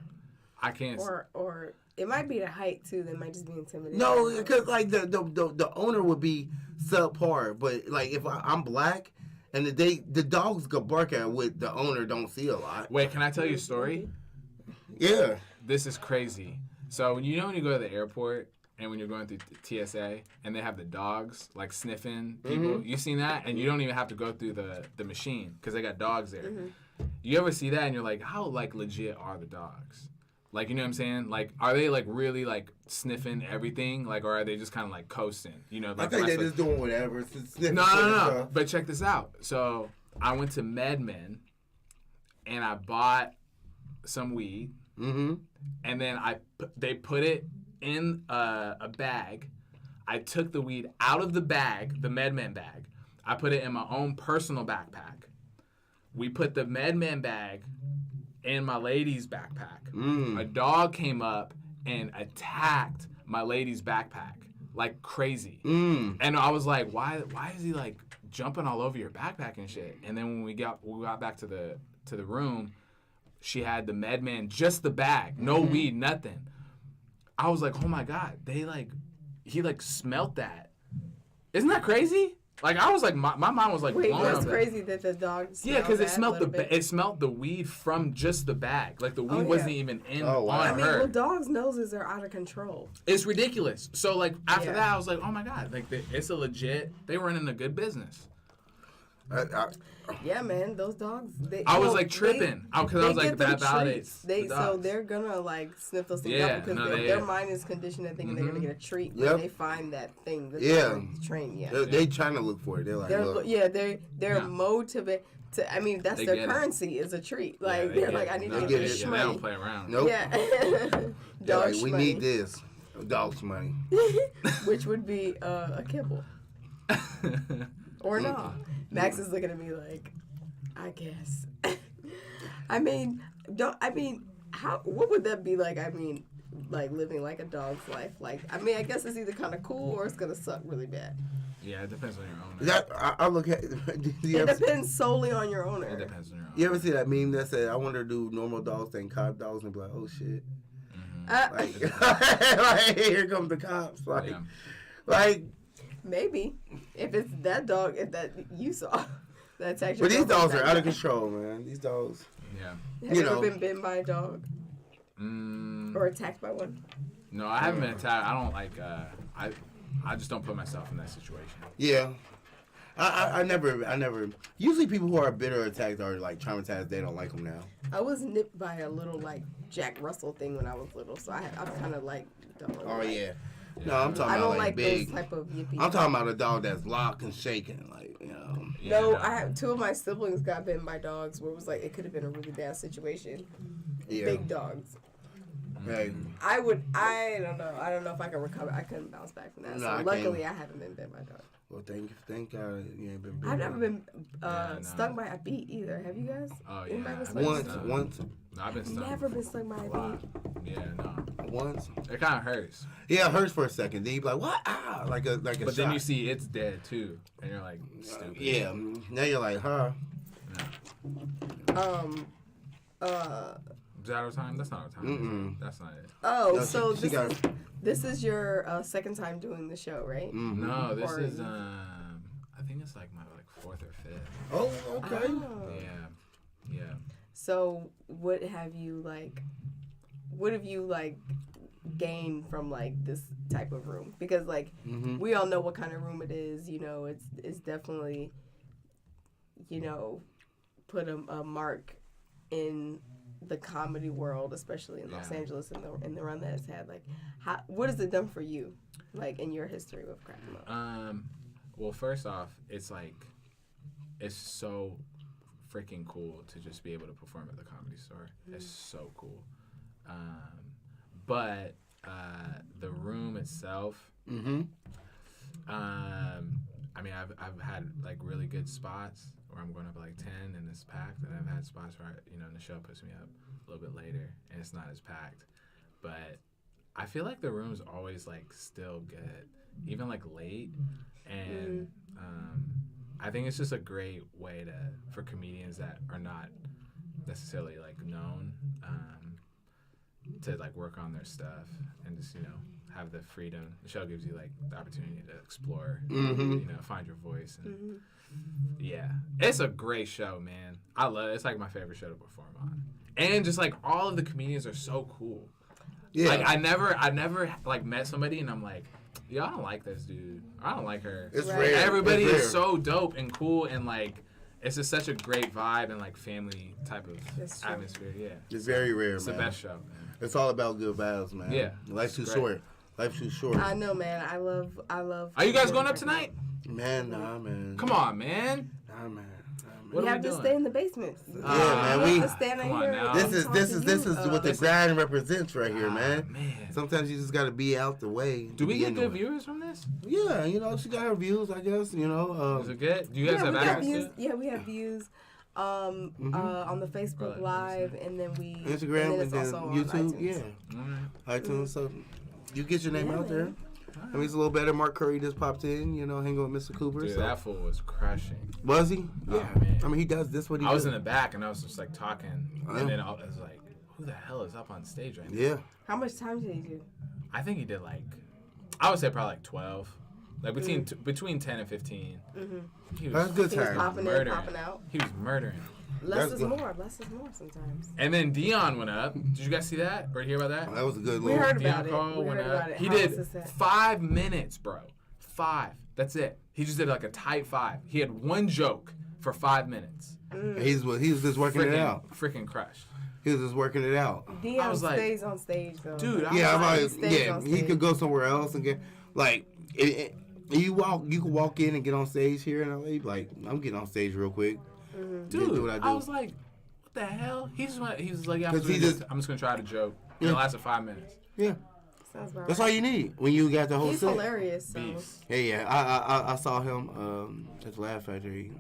I can't. Or it might be the height too. They might just be intimidated. No, because like the owner would be subpar, but like if I'm black. And the dogs go bark at what the owner don't see a lot. Wait, can I tell you a story? Yeah. This is crazy. So when you go to the airport and when you're going through TSA and they have the dogs like sniffing people, you seen that? And you don't even have to go through the machine because they got dogs there. You ever see that and you're like, how like legit are the dogs? Like, you know what I'm saying? Like, are they like really like sniffing everything? Like, or are they just kind of like coasting? You know, like, I think they're just doing whatever. No. But check this out. So I went to MedMen and I bought some weed. And then they put it in a bag. I took the weed out of the bag, the MedMen bag. I put it in my own personal backpack. We put the MedMen bag in my lady's backpack. A dog came up and attacked my lady's backpack like crazy. And I was like, why is he like jumping all over your backpack and shit? And then when we got back to the room, she had the MedMen, just the bag, no weed, nothing. I was like, oh my God, he smelt that. Isn't that crazy? Like I was like, my mind was like, wait, blown that's up. crazy that the dog. Yeah, because it smelled the weed from just the bag. Like the weed wasn't even on her. I mean, well, dogs' noses are out of control. It's ridiculous. So like after that, I was like, oh my God, like it's a legit. They were in a good business. Yeah, man, those dogs. I was like tripping because I was like, that validates. So they're gonna like sniff those things out because their mind is conditioned and thinking they're gonna get a treat when they find that thing. They're trained. They trying to look for it. They're like, they're motivated. I mean, that's their currency is a treat. Like they're like, I need to get this money. They don't play around. Nope. Yeah. Dog we need this. Dog's money. Which would be a kibble. Or not. Max is looking at me like, I guess. What would that be like? I mean, like living like a dog's life. Like, I guess it's either kind of cool or it's gonna suck really bad. Yeah, it depends on your owner. I look at. It depends solely on your owner. It depends on your owner. You ever see that meme that said, "I wonder do normal dogs think cop dogs?" And be like, "Oh shit." Like, here come the cops. Like. Maybe if it's that dog that you saw, that's actually. But these dogs are out of control, man. These dogs. Yeah. Have you ever been bitten by a dog? Or attacked by one? No, I haven't been attacked. I don't like. I just don't put myself in that situation. Yeah. I never. Usually, people who are bitter or attacked are like traumatized. They don't like them now. I was nipped by a little like Jack Russell thing when I was little, so I'm kind of like. Yeah. No, I'm talking about like big. Those type of yippee. I'm talking about a dog that's locked and shaking, like No, I have two of my siblings got bitten by dogs where it was like it could have been a really bad situation. Yeah. Big dogs. Hey. I don't know. I don't know if I can recover. I couldn't bounce back from that. So luckily, I haven't been bitten by dogs. Well, thank God you ain't been bitten. I've never been stung by a bee either. Have you guys? Oh yeah. Once. No, I've been stung. Never been stung by a bee. Yeah, no. Once. It kind of hurts. Yeah, it hurts for a second. Then you be like, what? Ah, like a But shot. then you see it's dead too, and you're like, stupid. Yeah. Now you're like, huh? Yeah. Is that our time? That's not our time. That's not it. Oh, no, so this is your second time doing the show, right? Mm-hmm. No, this is I think it's like my fourth or fifth. Oh, okay. Oh. Yeah. So what have you gained from like this type of room? Because like we all know what kind of room it is. You know, it's definitely, you know, put a mark in the comedy world, especially in Los Angeles and the run that it's had. Like, what has it done for you, like in your history with Crack 'Em Up? Well, first off, it's like it's so freaking cool to just be able to perform at the Comedy Store. It's so cool. But the room itself, I mean, I've had like really good spots where I'm going up like 10 and it's packed, and I've had spots where the show puts me up a little bit later and it's not as packed. But I feel like the room's always like still good. even like late, and I think it's just a great way for comedians that are not necessarily like known to like work on their stuff and just have the freedom. The show gives you like the opportunity to explore, find your voice, and yeah, it's a great show, man. I love it. It's like my favorite show to perform on, and just like all of the comedians are so cool. Yeah, like I never like met somebody and I'm like, yo, I don't like this dude. I don't like her. It's rare. Everybody it's is so dope and cool and like it's just such a great vibe and like family type of atmosphere. Yeah, it's very rare. It's man. The best show. Man. It's all about good vibes, man. Yeah, life's too short. Life's too short. I know, man. I love. Are you guys going up tonight? Man, nah, man. Come on, man. Nah, man. We have to stay in the basement. Yeah, man. We have to stand in here. Now. This is what the grind represents right here, man. Sometimes you just got to be out the way. Do we get good viewers from this? Yeah, she got her views, I guess. Is it good? Do you guys have access to it? Yeah, we have views. On the Facebook Live, and then we Instagram, and then YouTube. Yeah, iTunes. So you get your name out there. I mean, it's a little better. Mark Curry just popped in, hanging with Mr. Cooper. Dude, that fool was crushing. Was he? Yeah, man. I mean, he does this. What he? I was in the back and I was just like talking, and then I was like, "Who the hell is up on stage right now?" Yeah. How much time did he do? I think he did I would say probably like 12, like between 10 and 15. He was, that's good time. He was popping in, popping out. He was murdering. Less is more. Less is more sometimes. And then Dion went up. Did you guys see that or hear about that? That was a good one. We heard about Dion it. Went up. He did 5 minutes, bro. 5. That's it. He just did like a tight 5. He had one joke for 5 minutes. He was just working it out. Freaking crushed. He was just working it out. Dion stays on stage though. Dude, he could go somewhere else and get like. You can walk in and get on stage here in LA. Like I'm getting on stage real quick. Dude, what I do. I was like, what the hell? He was like, yeah, I'm just gonna try to joke. It lasted 5 minutes. Yeah. That's all you need when you got the whole set. He's hilarious. So. Yeah. I saw him at the Laugh Factory,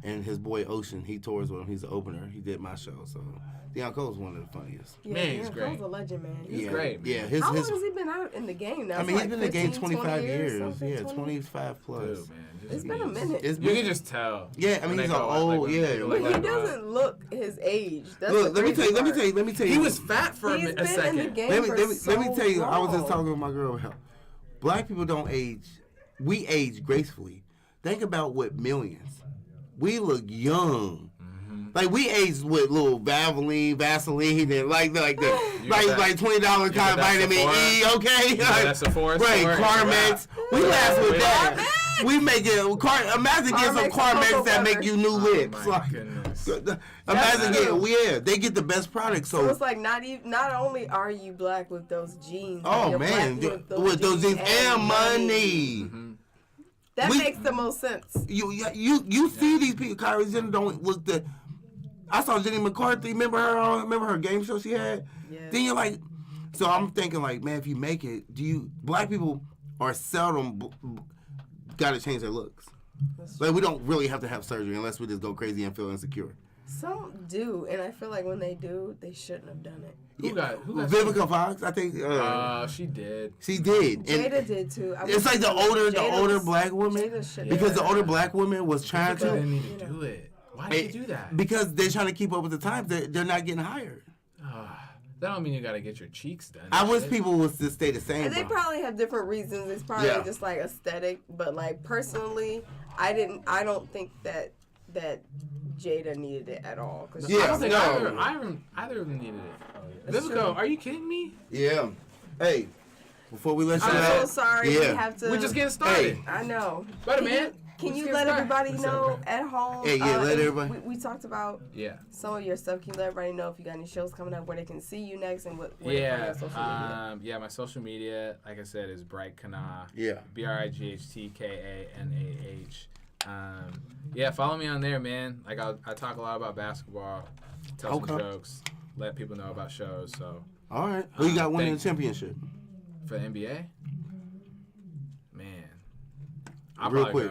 and his boy Ocean. He tours with him. He's the opener. He did my show. So Deion Cole's one of the funniest. Yeah, man, he's great. Cole's a legend, man. He's great. Yeah. How long has he been out in the game now? I mean, he's been in the game 25 years. Yeah, 25 plus. Dude, man, it's been a minute. You can just tell. Yeah, I mean, he's old. But he doesn't look his age. That's look, let me tell you. He was fat for a second. In the game let me tell you. Long. I was just talking with my girl about black people don't age. We age gracefully. Think about what millions. We look young. Like we aged with little Vaseline, and like $20 kind of vitamin E, okay? That's a forest. Right, Carmex. We last with that. We make it. Imagine getting some Carmex that make you new lips. Imagine getting, they get the best product. So it's like not only are you black with those jeans. Oh man, with those jeans and money. That makes the most sense. You see these people. Kyrie Jenner don't look the. I saw Jenny McCarthy. Remember her game show she had? Yeah. Then you're like, so I'm thinking like, man, if you make it, black people are seldom got to change their looks. Like we don't really have to have surgery unless we just go crazy and feel insecure. Some do, and I feel like when they do, they shouldn't have done it. Who got Vivica Fox? I think. She did. She did. Jada did too. It's like the older black woman because the older black woman was trying to. They didn't need to do it. Why did you do that? Because they're trying to keep up with the times. They're not getting hired. That don't mean you got to get your cheeks done. I wish people would just stay the same. And they probably have different reasons. It's probably just like aesthetic. But like personally, I don't think that Jada needed it at all. I don't think either of them needed it. Vivica, are you kidding me? Yeah. Hey, before we let you I'm out. so sorry. Yeah. We have to. We're just getting started. Hey. I know. But man. Can you let everybody know at home? Yeah, let everybody. We talked about some of your stuff. Can you let everybody know if you got any shows coming up, where they can see you next, and what they find on social media? My social media, like I said, is Bright Kanah. Yeah. BRIGHTKANAH. Follow me on there, man. Like I talk a lot about basketball, tell some jokes, let people know about shows. So. All right. Who you got winning the championship? For the NBA? Man. I'll probably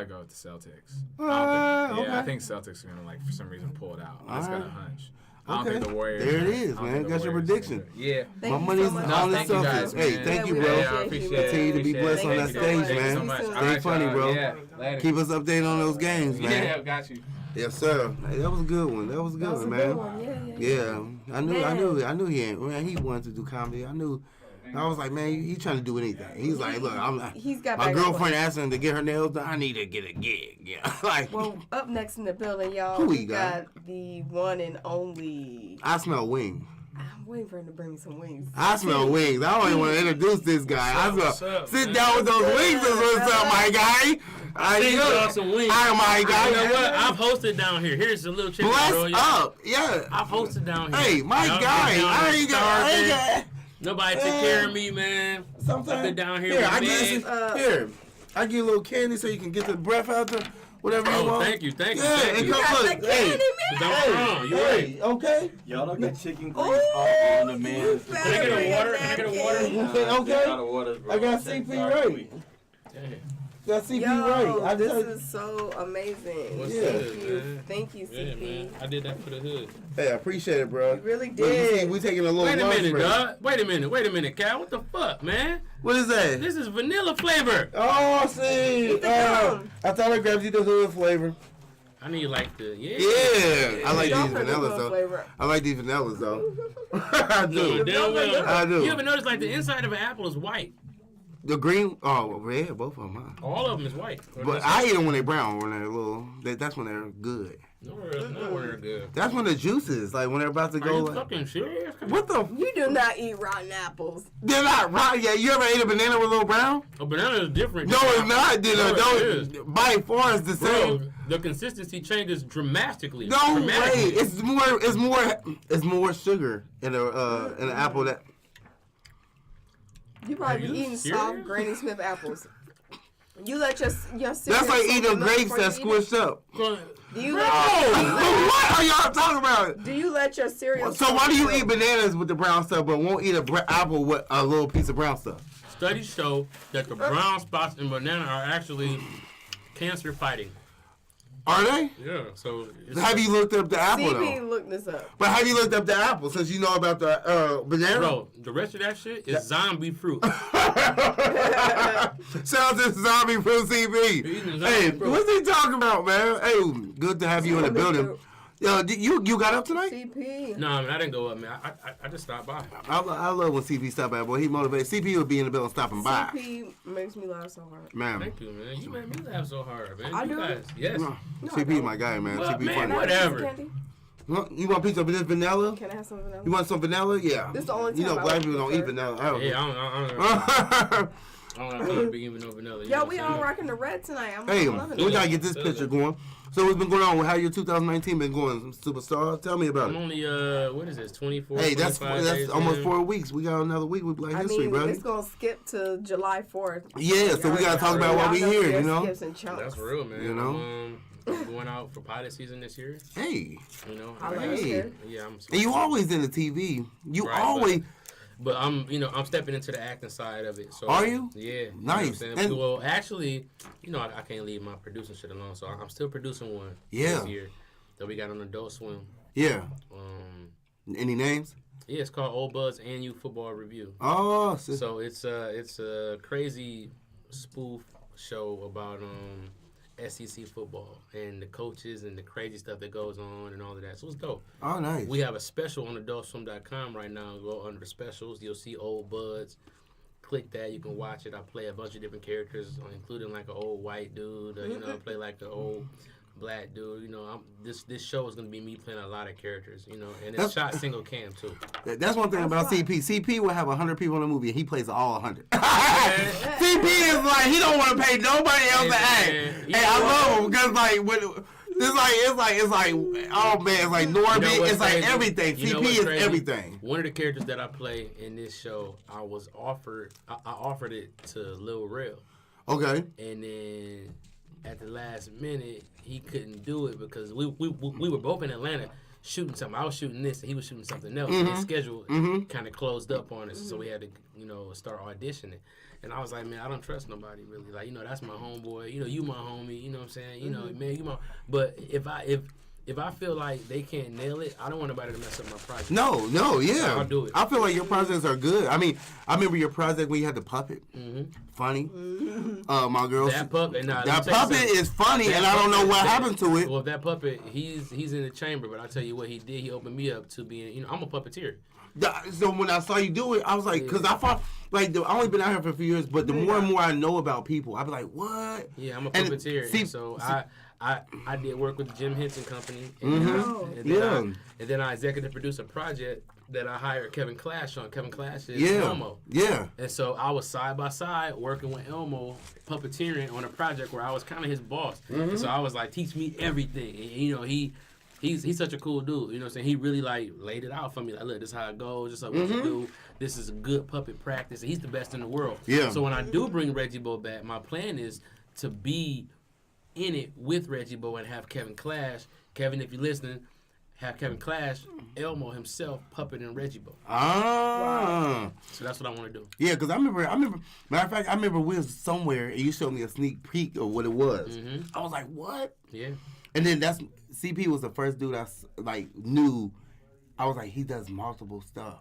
go with the Celtics. I think Celtics are gonna for some reason pull it out. I just got a hunch. I don't think the Warriors. There it is, man. Got your prediction. Yeah. My money's on the Celtics. Hey, thank you, bro. Yeah, I appreciate it. Continue to be blessed on that stage, man. Stay funny, bro. Later. Keep us updated on those games, man. Yeah, got you. Yes, sir. Hey, that was a good one. That was a good one, man. Yeah. I knew he ain't. Man, he wanted to do comedy. I was like, man, he trying to do anything. He's like, look, my girlfriend asked him to get her nails done. I need to get a gig. Yeah. Like. Well, up next in the building, y'all, we got the one and only. I smell wings. I'm waiting for him to bring me some wings. I smell wings. I don't even want to introduce this guy. Sit down with those wings. What's up, my guy? I think y'all some wings. My guy. You know what? I've hosted down here. Here's a little chicken. Bless up. Yeah. I've hosted down here. Hey, my guy. I ain't got. Nobody take care of me, man. I've been down here. Here, I give you a little candy so you can get the breath out there. Whatever you want. Thank you. Yeah, and come look. Hey, okay. Y'all don't get chicken grease all on the man. Can I get a water? Okay. I got CP right. Got CP right. This is so amazing. Thank you, CP. Yeah, man. I did that for the hood. Hey, I appreciate it, bro. You really did. We taking a little. Wait a minute, dog. Wait a minute, Cal. What the fuck, man? What is that? This is vanilla flavor. Oh, see. I thought I grabbed you the hood flavor. I need like the I like these vanillas though. I like these vanillas though. I do. I do. You ever notice like the inside of an apple is white? The green, red, both of them. Huh? All of them is white. But I eat them when they're brown, when they're little. That's when they're good. No, they're good. That's when the juice is like when they're about to go. Are you like, fucking serious? What the? You do not eat rotten apples. They're not rotten. Yeah, you ever ate a banana with a little brown? A banana is different. No, it's not. By far, it's the same. Bro, the consistency changes dramatically. No way. It's more sugar in an apple that. You probably be eating soft Granny Smith apples. You let your cereal. That's like eating grapes that's squished up. Do you what are y'all talking about? Do you let your cereal? So why do you eat bananas with the brown stuff, but won't eat an apple with a little piece of brown stuff? Studies show that the brown spots in banana are actually cancer fighting. Are they? Yeah. So have you looked up the apple though? Look this up. But have you looked up the apple since you know about the banana? Bro, the rest of that shit is zombie fruit. Shout out to zombie fruit CB. Hey, what's he talking about, man? Hey, good to have you in the building. You got up tonight? CP. No, I didn't go up, man. I just stopped by. I love when CP stop by, boy. He motivated. CP would be in the building stopping by. CP makes me laugh so hard. Man. Thank you, man. You made me laugh so hard, man. I you do. Guys, yes. No, CP my guy, man. Well, CP man, funny. whatever. You want a piece of this vanilla? Can I have some vanilla? You want some vanilla? Yeah. This is the only time black people don't eat vanilla. I don't be even no vanilla. Yo, we all rocking the red tonight. Hey, we gotta get this picture going. So what's been going on? How your 2019 been going, superstar? Tell me about it. I'm only what is this? 24. Hey, that's almost 4 weeks. We got another week with Black History, bro. It's gonna skip to July 4th. Yeah, so we gotta talk about what we here. You know. That's real, man. You know. I'm going out for pilot season this year. Hey. You know. Hey. Yeah, I'm. And you always in the TV. You always. But I'm stepping into the acting side of it. So are you? Yeah. Nice. You know well, actually, I can't leave my producing shit alone. So I'm still producing one this year that we got on Adult Swim. Yeah. Any names? Yeah, it's called Old Bud's Annual Football Review. Oh. So it's a crazy spoof show about SEC football and the coaches and the crazy stuff that goes on and all of that. So it's dope. Oh, nice. We have a special on AdultSwim.com right now. Go under the specials. You'll see Old Buds. Click that. You can watch it. I play a bunch of different characters, including like an old white dude. I play like an old black dude. This show is going to be me playing a lot of characters, and it's shot single cam too. That's one thing about CP. CP will have 100 people in the movie and he plays all 100. CP is like, he don't want to pay nobody else to act. Hey, I love him because it's like, oh man, it's like Norbit, it's like everything. CP is everything. One of the characters that I play in this show, I offered it to Lil Rel. Okay. And then at the last minute, he couldn't do it because we were both in Atlanta shooting something. I was shooting this, and he was shooting something else. Mm-hmm. And his schedule kind of closed up on us, so we had to, start auditioning. And I was like, man, I don't trust nobody really. Like, that's my homeboy. You my homie. You know what I'm saying? Man, you my. But if if I feel like they can't nail it, I don't want nobody to mess up my project. No, yeah. So I'll do it. I feel like your projects are good. I mean, I remember your project when you had the puppet. Funny. My girl. That puppet. Nah, that puppet is funny, that and I don't know what that, happened to it. Well, that puppet, he's in the chamber, but I tell you what he did. He opened me up to being, you know, I'm a puppeteer. So when I saw you do it, I was like, because I thought, like, I only been out here for a few years, but the more and more I know about people, I be like, what? Yeah, I'm a puppeteer. And so I did work with the Jim Henson Company, and, then I executive produced a project that I hired Kevin Clash on. Kevin Clash is Elmo. Yeah. And so I was side by side working with Elmo, puppeteering on a project where I was kind of his boss. And so I was like, teach me everything. And, you know, he's such a cool dude. You know what I'm saying? He really, like, laid it out for me. Like, look, this is how it goes. Just like what you do. This is a good puppet practice. And he's the best in the world. Yeah. So when I do bring Reggie Bo back, my plan is to be in it with Reggie Bo and have Kevin Clash. Kevin, if you're listening, have Kevin Clash, Elmo himself, puppet and Reggie Bo. Wow. So that's what I want to do. Yeah, because I remember, matter of fact, I remember we was somewhere and you showed me a sneak peek of what it was. I was like, what? Yeah. And then CP was the first dude I, like, knew. I was like, he does multiple stuff.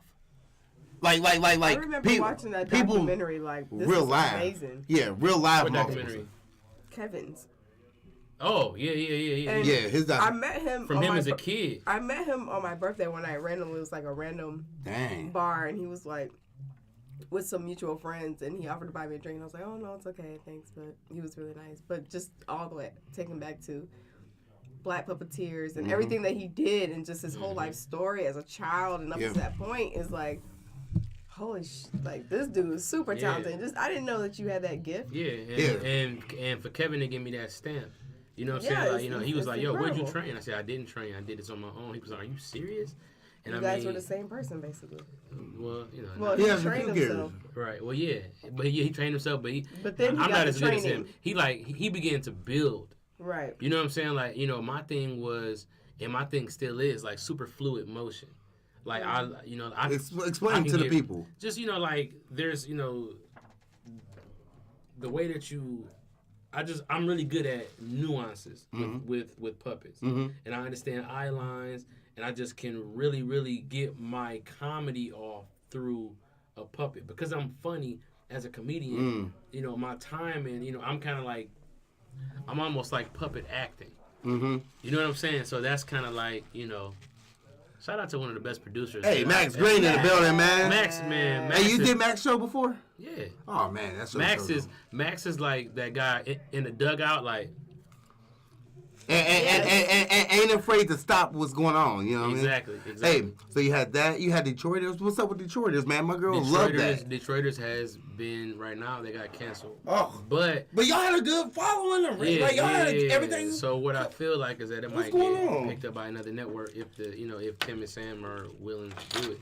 Like, I remember watching that documentary, like, this real is live. amazing. Yeah, real live. What documentary? Kevin's. Oh, yeah. And yeah, his I met him from him as a kid. I met him on my birthday one night randomly. It was like a random bar, and he was like with some mutual friends, and he offered to buy me a drink. And I was like, oh no, it's okay, thanks. But he was really nice. But just all the way taken back to Black puppeteers and everything that he did, and just his whole life story as a child and up to that point is like, holy like this dude is super talented. Just I didn't know that you had that gift. And for Kevin to give me that stamp. You know what I'm saying? Like, you know, he was like, yo, where'd you train? I said, I didn't train. I did this on my own. He was like, are you serious? And you guys were the same person, basically. Well, you know. Well, he trained himself. Right. Well, yeah. But he trained himself, but then I'm not as good as him. He began to build. Right. You know what I'm saying? Like, you know, my thing was, and my thing still is, like, super fluid motion. Like, explain to the people. Just, you know, like, there's, you know, the way that I'm really good at nuances with puppets. And I understand eye lines, and I just can really, really get my comedy off through a puppet. Because I'm funny as a comedian, you know, my time and, you know, I'm kind of like, I'm almost like puppet acting. You know what I'm saying? So that's kind of like, you know, shout out to one of the best producers. Hey, Max Green in the building, man. Max, Hey, you did Max show before? Yeah. Oh man, that's so Max is like that guy in the dugout, like. And ain't afraid to stop what's going on. You know what exactly, I mean? Exactly. Hey, so you had that. You had Detroiters. What's up with Detroiters, man? My girl loved that. Detroiters has been right now. They got canceled. Oh, but y'all had a good following. Like y'all had everything. So what I feel like is that it might get picked up by another network if Tim and Sam are willing to do it.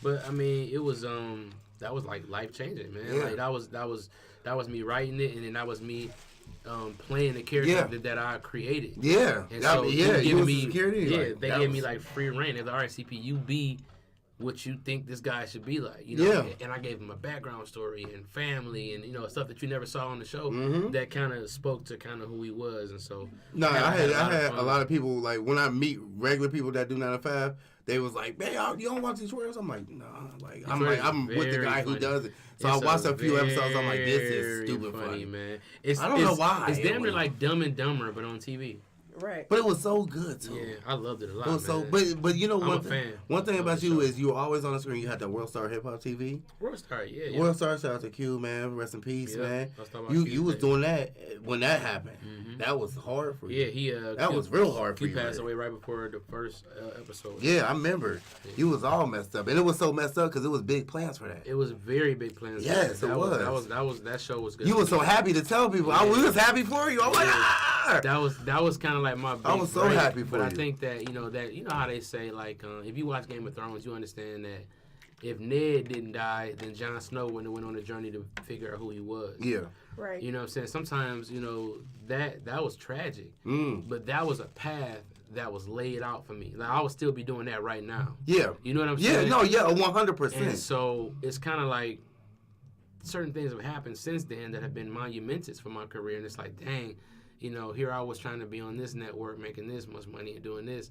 But I mean, it was that was like life changing, man. Yeah. Like that was me writing it, and then that was me. Playing the character that I created. Yeah. And so they gave me like free reign. They're like, all right, CP, you be what you think this guy should be like. You know? And I gave him a background story and family and, you know, stuff that you never saw on the show that kind of spoke to kind of who he was. And so. No, I had a lot of people, like, when I meet regular people that do 9 to 5, they was like, man, you don't watch these Detroiters? I'm like, nah. Like, I'm with the guy who does it. So I watched a few episodes. I'm like, this is stupid funny, man. I don't know why. It's damn near like Dumb and Dumber, but on TV. Right. But it was so good too. Yeah, I loved it a lot. It was so, but you know one thing about you show. is you were always on the screen. You had that World Star Hip Hop TV. World Star, yeah. World Star, shout out to Q, man. Rest in peace, man. You was doing that when that happened. That was hard for you. Yeah, that was real hard for you. He passed away right before the first episode. Yeah, I remember. Yeah. You was all messed up, and it was so messed up because it was big plans for that. It was very big plans. Yes, it was. That show was good. You were so happy to tell people. Yeah. I was happy for you. I was like, that was kind of like my. I was so happy for you. But I think that you know how they say, like, if you watch Game of Thrones, you understand that if Ned didn't die, then Jon Snow wouldn't have went on a journey to figure out who he was. Yeah. Right. You know what I'm saying? Sometimes, you know, that was tragic. But that was a path that was laid out for me. Like, I would still be doing that right now. Yeah. You know what I'm saying? Yeah, no, yeah, 100%. And so it's kind of like certain things have happened since then that have been monumentous for my career. And it's like, dang, you know, here I was trying to be on this network, making this much money and doing this.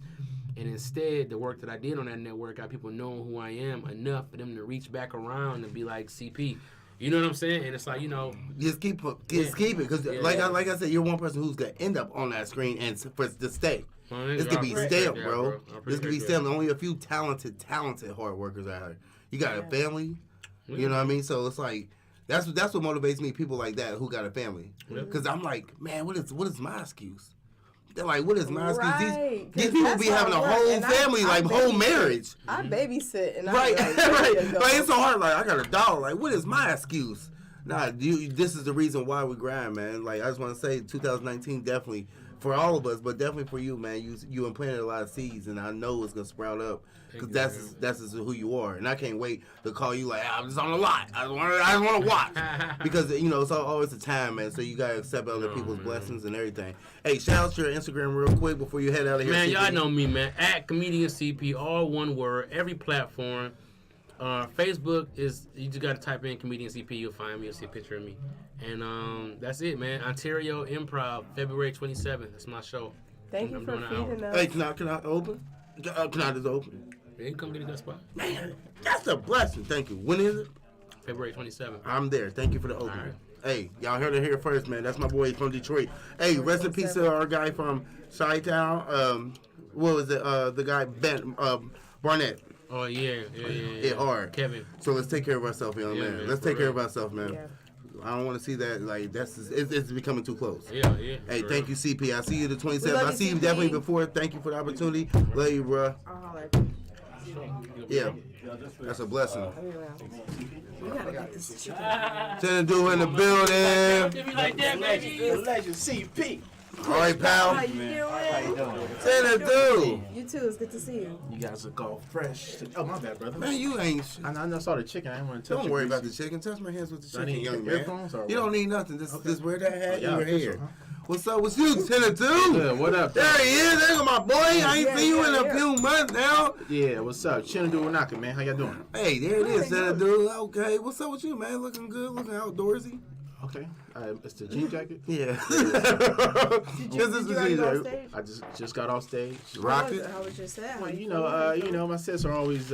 And instead, the work that I did on that network got people knowing who I am enough for them to reach back around and be like, CP. You know what I'm saying? And it's like, you know, just keep it, because like I said, you're one person who's gonna end up on that screen and to stay. This could be stamped, bro. This could be stamped. Only a few talented hard workers out here. You got a family, you know what I mean? So it's like that's what motivates me. People like that who got a family, because I'm like, man, what is my excuse? They're like, what is my excuse? These people be having a whole family, like whole marriage. I babysit and right. Like, it's so hard. Like I got a dog. Like what is my excuse? Nah, this is the reason why we grind, man. Like I just want to say, 2019 definitely for all of us, but definitely for you, man. You implanted a lot of seeds, and I know it's gonna sprout up because that's just who you are. And I can't wait to call you like I'm just on the lot. I just want to watch because you know it's always a time, man. So you gotta accept other people's blessings and everything. Hey, shout out to your Instagram real quick before you head out of here. Man, y'all know me, man. At Comedian CP, all one word, every platform. Facebook is, you just got to type in Comedian CP, you'll find me, you'll see a picture of me. And that's it, man. Ontario Improv, February 27th. That's my show. Thank you for feeding us. Hey, can I open? Can I just open? Yeah, you come get a good spot. Man, that's a blessing. Thank you. When is it? February 27th. I'm there. Thank you for the opening. Right. Hey, y'all heard it here first, man. That's my boy from Detroit. Hey, rest in peace to our guy from Chi-Town. What was it? The guy Barnett. Oh, yeah. It hard. Kevin. So let's take care of ourselves, young man. Let's take care of ourselves, man. Yeah. I don't want to see that. Like it's becoming too close. Yeah. Hey, thank you, CP. I see you the 27th. I see you definitely before. Thank you for the opportunity. Love you, bro. Yeah, that's a blessing. We gotta get this chicken. Xanadu in the building. Give me like that, baby. Legend CP. All right, pal. How you doing? Xanadu. You too. It's good to see you. You guys look all fresh. Oh, my bad, brother. Man, you ain't. I saw the chicken. I didn't want to touch it. Don't worry about the chicken. Touch my hands with the chicken, young man. Or you don't need nothing. Just wear that hat in your hair. Huh? What's up with you, Xanadu? Yeah, what up? There he is. There's my boy. I ain't seen you in a few months now. Yeah, what's up? Xanadu Wanaka, man. How y'all doing? Hey, there it is, Xanadu. Okay, what's up with you, man? Looking good, looking outdoorsy. Okay, it's the jean jacket. Yeah. Did you go on stage? I just got off stage. Rock it. How was your set? Well, you know, my sets are always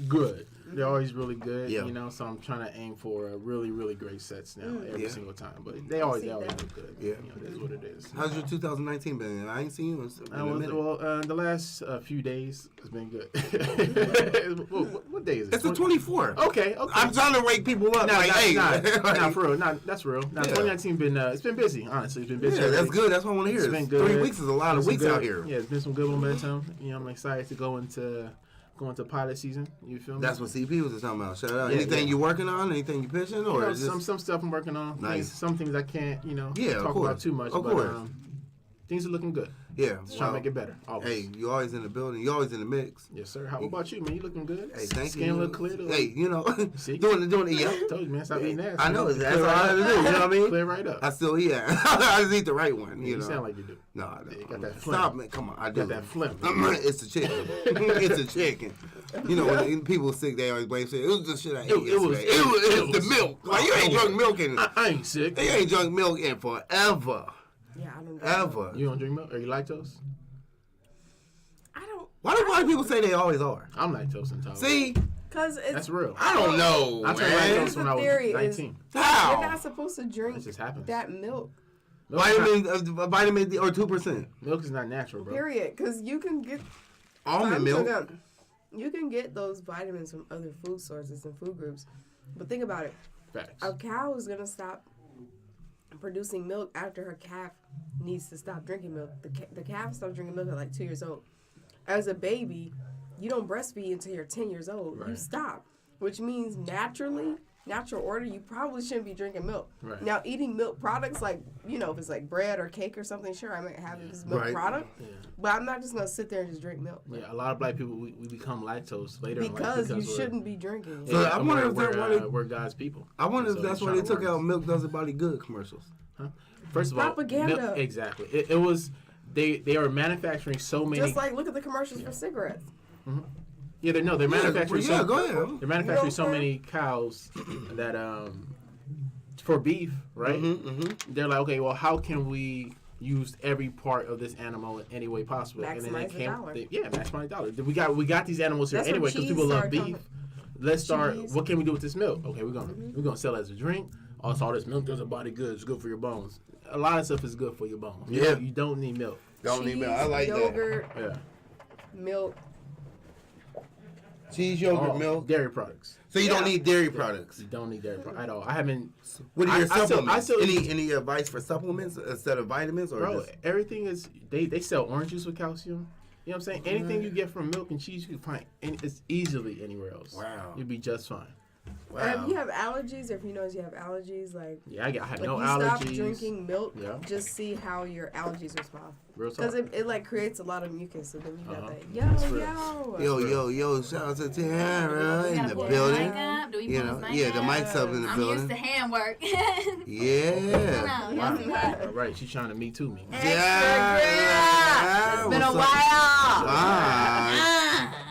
good. They're always really good. Yeah. You know, so I'm trying to aim for really, really great sets now every single time. But they always look good. Yeah. You know, that's what it is. How's your 2019 been? I ain't seen you in a minute. Well, the last few days has been good. What day is it? It's the 24th. Okay. I'm trying to wake people up. Nah, for real. That's real. Now, 2019 been it's been busy. Honestly, it's been busy. Yeah, that's good. That's what I want to hear. It's been good. 3 weeks is a lot of weeks out here. Yeah, it's been some good momentum. You know, I'm excited to go into pilot season. You feel me? That's what CP was talking about. Shout out. Anything you working on? Anything you pitching? Or just some stuff I'm working on. Nice. Some things I can't talk about too much. Of course. Things are looking good. Yeah. Just trying to make it better. Always. Hey, you always in the building. You always in the mix. Yes, sir. How about you, man? You looking good? Hey, thank you. Skin a little clear. Hey, you know, See? doing it. Yeah. I told you, man. Stop eating ass. I know. That's all I have to do. You know what I mean? Clear right up. I still I just eat the right one. You sound like you do. No, you got that phlegm. Stop, man. Come on. I do. Got that phlegm. It's a chicken. It's a chicken. You know, when people sick, they always blame shit. It was the shit I ate. It was the milk. Like, you ain't drunk milk in. I ain't sick. You ain't drunk milk in forever. Yeah, I don't. Ever. You don't drink milk? Are you lactose? Why do white people say they always are? I'm lactose intolerant. See? Because that's real. I don't know. I turned lactose when I was 19. How? You're not supposed to drink that milk. Vitamin D or 2%. Milk is not natural, bro. Period. Because you can get almond milk. You can get those vitamins from other food sources and food groups. But think about it. Facts. A cow is going to stop producing milk after her calf needs to stop drinking milk. The calf stops drinking milk at like 2 years old. As a baby, you don't breastfeed until you're 10 years old. Right. You stop, which means natural order, you probably shouldn't be drinking milk. Right. Now, eating milk products, like, if it's like bread or cake or something, sure, I might have this milk product, but I'm not just going to sit there and just drink milk. Yeah, a lot of black people, we become lactose later in life. Because you shouldn't be drinking. So I wonder if that's why we're God's people. I wonder if that's why they took out milk does a body good commercials. Huh? First of all, propaganda. Milk, exactly. It was... They are manufacturing so many. Just like look at the commercials for cigarettes. Mm-hmm. Yeah, they're manufacturing. Go ahead. They're manufacturing so many cows that for beef, right? They're like, okay, well, how can we used every part of this animal in any way possible. Maximize and then the dollar. Maximize the dollar. We got these animals here That's where anyway because cheese people love started beef. coming. Let's start. Cheese. What can we do with this milk? Okay, we're gonna sell it as a drink. Also, all this milk does a body good. It's good for your bones. A lot of stuff is good for your bones. You don't need milk. Don't need milk. I like yogurt, that. Yeah. Milk. Cheese, yogurt, milk, dairy products. So you don't need dairy products. You don't need dairy products at all. I haven't. What are your supplements? I still any advice for supplements instead of vitamins? Or bro, everything is. They sell orange juice with calcium. You know what I'm saying? Anything you get from milk and cheese, you can find. And it's easily anywhere else. Wow. You'll be just fine. Wow. If you have allergies, or if you know you have allergies, like I had no you allergies. Stop drinking milk. Yeah. Just see how your allergies respond. Because it like creates a lot of mucus, so then you got that yo. Shout out to Tara in the building. You know, the mic's up in the building. I'm used to hand work. Yeah. All right, she's trying to me too me. Yeah. It's been a while.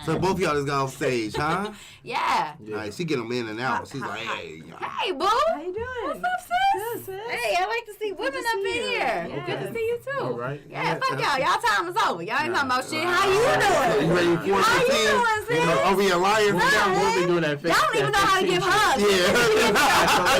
So both of y'all just got off stage, huh? Yeah. All right, she get them in and out. She's like, hey, boo. How you doing? What's up, sis? Good, sis. Hey, I like to see women up in here. Yeah. Good to see you too. All right. Yeah, fuck y'all. Y'all time is over. Y'all ain't talking about shit. How you doing? You ready for How you doing, sis? Over your Lions? We'll be doing that. Y'all don't even know how to give hugs. You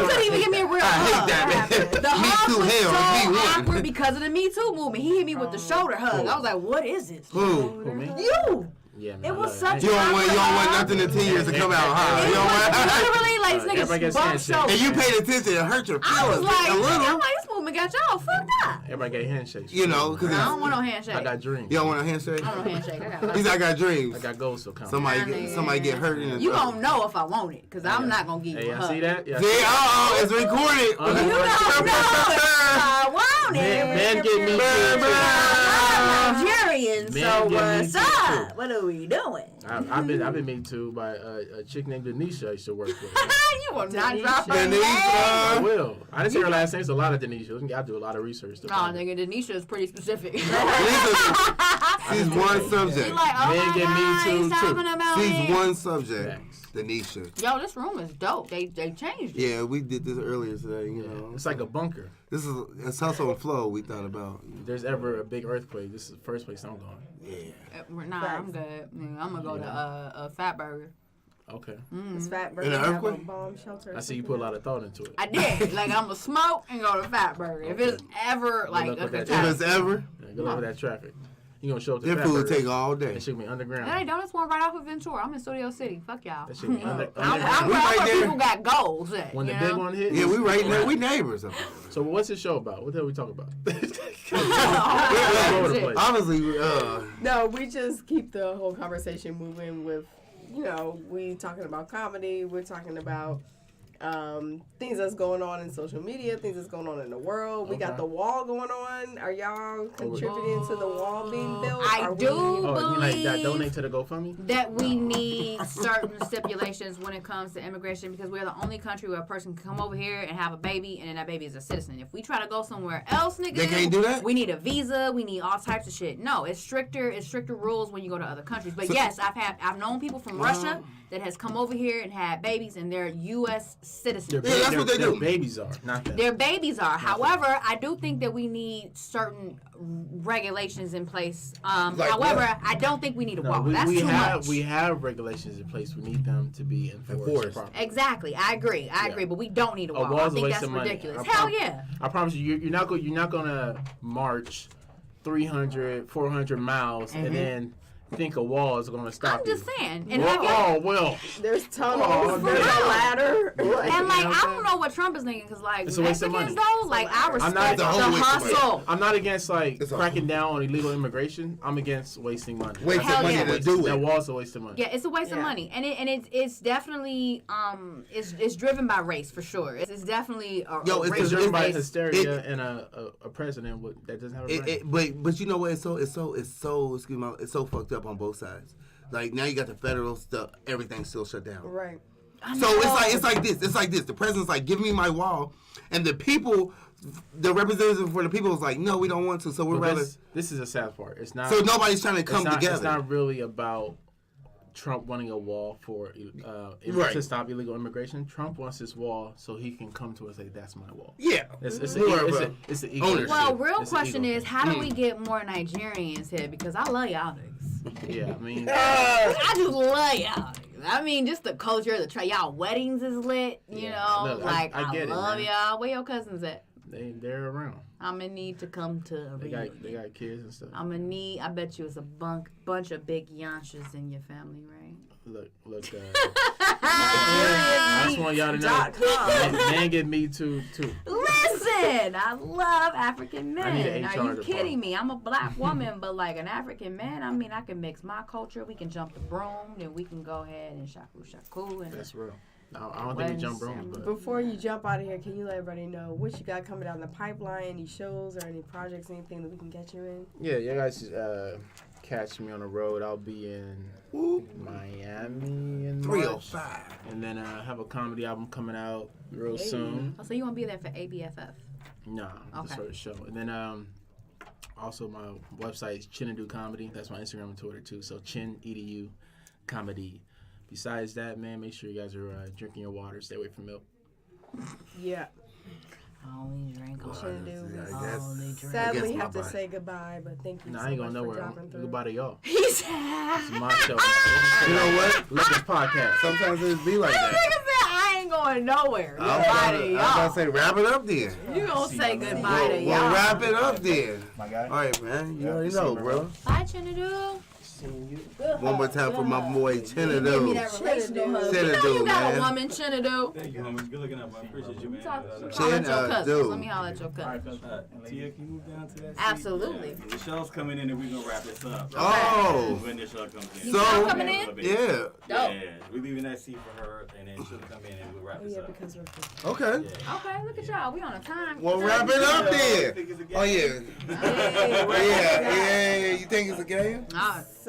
couldn't even give me a real hug. I hate that, man. The hug was so Me awkward because of the Me Too movement. He hit me with the shoulder hug. I was like, what is this? Who? You. Yeah, man, it was such. You don't want nothing in 10 years to come out, huh? You don't want literally like this nigga bumped shoulders. And you paid attention, it hurt your feelings. I was like, a little. I'm like, this movement got y'all fucked up. Everybody got handshakes. You know, because I don't want no handshake. I got dreams. You don't want a handshake? I don't want no handshake. I got dreams. I got goals to come. Somebody get hurt in the You gonna know if I want it, because I'm not gonna give you a hug. See that? See, it's recorded. You don't know if I want it. Man, get me I'm Nigerian, so what's up? What are we doing? I've been made to by a chick named Denisha I used to work with. You will not drop her name. I will. I didn't say her last name. It's a lot of Denisha. I do a lot of research. Oh, nigga, Denisha is pretty specific. She's one subject. She's like, oh my God, he's talking about She's it. one subject. Denisha. Yo, this room is dope. They changed it. Yeah, we did this earlier today. You know, it's like a bunker. It's Hustle and Flow. We thought about. If there's ever a big earthquake, this is the first place I'm going. Yeah. Nah, I'm good. I'm gonna go to a Fat Burger. Okay. Is Fat Burger In an have a earthquake? bomb shelter? I see you put a lot of thought into it. I did. Like, I'm gonna smoke and go to Fat Burger. If it's ever like a catastrophe. If it's ever. Good luck with that traffic. You gonna show up to That Fat food Burger. take all day. That shit be underground. Hey, don't just one right off of Ventura. I'm in Studio City. Fuck y'all. That shit be I'm underground. where people got goals at. When the you big know? one hit. Yeah, we right there. We neighbors. So what's this show about? What the hell we talking about? Obviously, No, we just keep the whole conversation moving with, we talking about comedy. We're talking about things that's going on in social media, things that's going on in the world. We got the wall going on. Are y'all contributing to the wall being built? I do believe you like donate to the GoFundMe? that we need certain stipulations when it comes to immigration, because we're the only country where a person can come over here and have a baby, and then that baby is a citizen. If we try to go somewhere else, nigga, they can't do that. We need a visa. We need all types of shit. No, it's stricter rules when you go to other countries. But yes, I've known people from Russia that has come over here and had babies, and they're U.S. citizens. That's what they do. Their babies are, not them. Their babies are. However, I do think that we need certain regulations in place. However, I don't think we need a wall. That's too much. We have regulations in place. We need them to be enforced properly. Exactly. I agree. But we don't need a wall. I think that's ridiculous. Hell yeah. I promise you, you're not gonna march 300, 400 miles and then think a wall is going to stop you. I'm just saying. And there's tunnels, there's a ladder. And I don't know what Trump is thinking, because it's a waste of money. Though, I respect the hustle. I'm not against cracking down on illegal immigration. I'm against wasting money. Waste of money to do it. That wall's a waste of money. Yeah, it's a waste of money, and it's definitely it's driven by race for sure. It's definitely it's driven by hysteria and a president that doesn't have a brain. But you know what? It's so fucked up on both sides. Like now you got the federal stuff, everything's still shut down. Right. So it's like this. The president's like, give me my wall, and the people, the representative for the people is like, no, we don't want to. So we're rather. This is a sad part. It's not. So nobody's trying to come together. It's not really about Trump wanting a wall for Right. to stop illegal immigration. Trump wants this wall so he can come to us and say, that's my wall. Yeah. It's the ownership. Well, real It's question ego is, thing. how do we get more Nigerians here? Because I love y'all niggas. Yeah, I mean. I just love y'all. I mean, just the culture, y'all weddings is lit, you know? Look, like, I get it, love man. y'all. Where your cousins at? They're around. I'm going to need to come to a They reunion. got kids and stuff. I'm going to need, I bet you it's a bunch of big yanshas in your family, right? Look. I just want y'all to know. Man get me too. Listen, I love African I need men. an Are HR you department. kidding me? I'm a black woman, but like an African man, I mean, I can mix my culture. We can jump the broom, then we can go ahead and shaku. And That's real. I don't think we jump brooms, but Before you jump out of here, can you let everybody know what you got coming down the pipeline? Any shows or any projects, anything that we can get you in? yeah, you guys catch me on the road. I'll be in Miami in March. 305. And then I have a comedy album coming out real soon. Oh, so you want to be there for ABFF? No, just for the show. And then also my website is Chinadu Comedy. That's my Instagram and Twitter too. So Chin EDU Comedy. Besides that, man, make sure you guys are drinking your water. Stay away from milk. Yeah. Only drink on Sadly, have to say goodbye, but thank you Nah, so I ain't much going nowhere. for dropping You through. goodbye to y'all. He said, It's my show. You know what? Let this podcast. Sometimes it be like that. I ain't going nowhere. I Goodbye to was y'all. about to say, wrap it up then. You gonna say goodbye to y'all. Well, wrap it up then. My guy. All right, man. You already know, bro. Bye, Chinadu. One more time for my boy Give me Chinadu. that relational hug. You know Chinadu, you got man. a woman, Chinadu. Thank you, homie. Good looking up. I appreciate you, man. Holler at your cousins. Chinadu. Let me holler at your cousins. Tia, can you move down to that seat? Absolutely. The show's coming in and we're going to wrap this up. Oh. When the show comes in. The show coming in? Yeah. Dope. Yeah. We're leaving that seat for her and then she'll come in and we'll wrap this up. Because we're Okay. Okay, look at y'all. We on a time. Well, wrap it up then. Oh, yeah. Yeah. You think it's a game?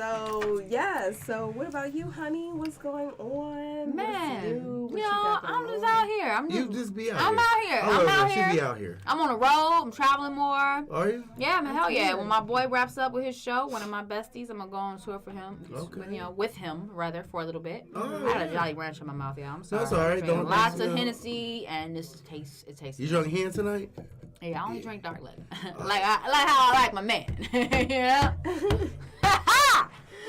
So what about you, honey? What's going on? Man, What's new? you know, I'm just out here. You just be out I'm here. out here. I love I'm out that. here. She be out here. I'm on the road. I'm traveling more. Are you? Yeah, man, hell yeah. When my boy wraps up with his show, one of my besties, I'm gonna go on tour for him. Okay. With him rather for a little bit. Oh, I had a Jolly Rancher in my mouth, y'all. I'm sorry. That's all right. Drinking Don't lots you of know. Hennessy, and it tastes. You drunk hen tonight? Yeah, I only drink dark liquor. like how I like my man. You know?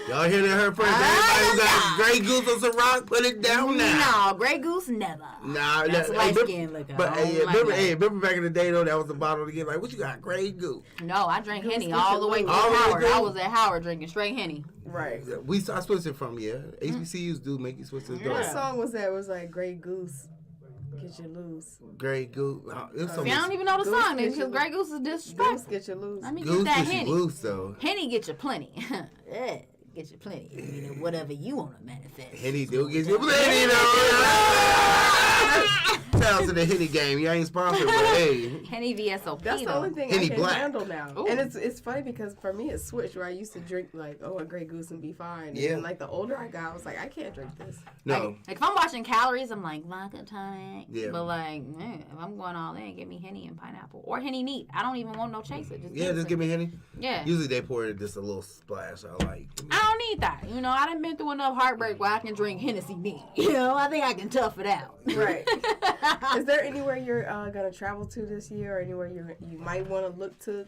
Y'all hear that? Her friends? Everybody who got Grey Goose or Ciroc, put it down now. No, Grey Goose never. Nah, That's light skin liquor. But I don't like that. remember back in the day though, that was the bottle to get like, what you got, Grey Goose? No, I drank Henny all the way to All the way Howard. through? I was at Howard drinking straight Henny. Right. I switched it from HBCUs do make you switch to the What dark. song was that? It was like Grey Goose, get you loose. Grey Goose. I don't even know the song then because Grey Goose is disrespectful. Goose get you loose. Let me Goose get that get you Henny. loose though. Henny get you plenty. Yeah, get you plenty. You know, whatever you want to manifest. Henny do get you plenty though. Shout out to the Henny game. You ain't sponsored, but hey. Henny VSOP. That's the only thing Henny I can Black. handle now. Ooh. And it's funny because for me it switched where I used to drink like a Grey Goose and be fine. Yeah. And like the older I got, I was like, I can't drink this. No. Like if I'm watching calories, I'm like vodka tonic. Yeah. But like, if I'm going all in, give me Henny and pineapple or Henny neat. I don't even want no chaser. Just give me Henny. Yeah. Usually they pour it just a little splash. I like. I don't need that. You know, I done been through enough heartbreak where I can drink Hennessy neat. You know, I think I can tough it out. Right. Is there anywhere you're gonna travel to this year, or anywhere you might want to look to?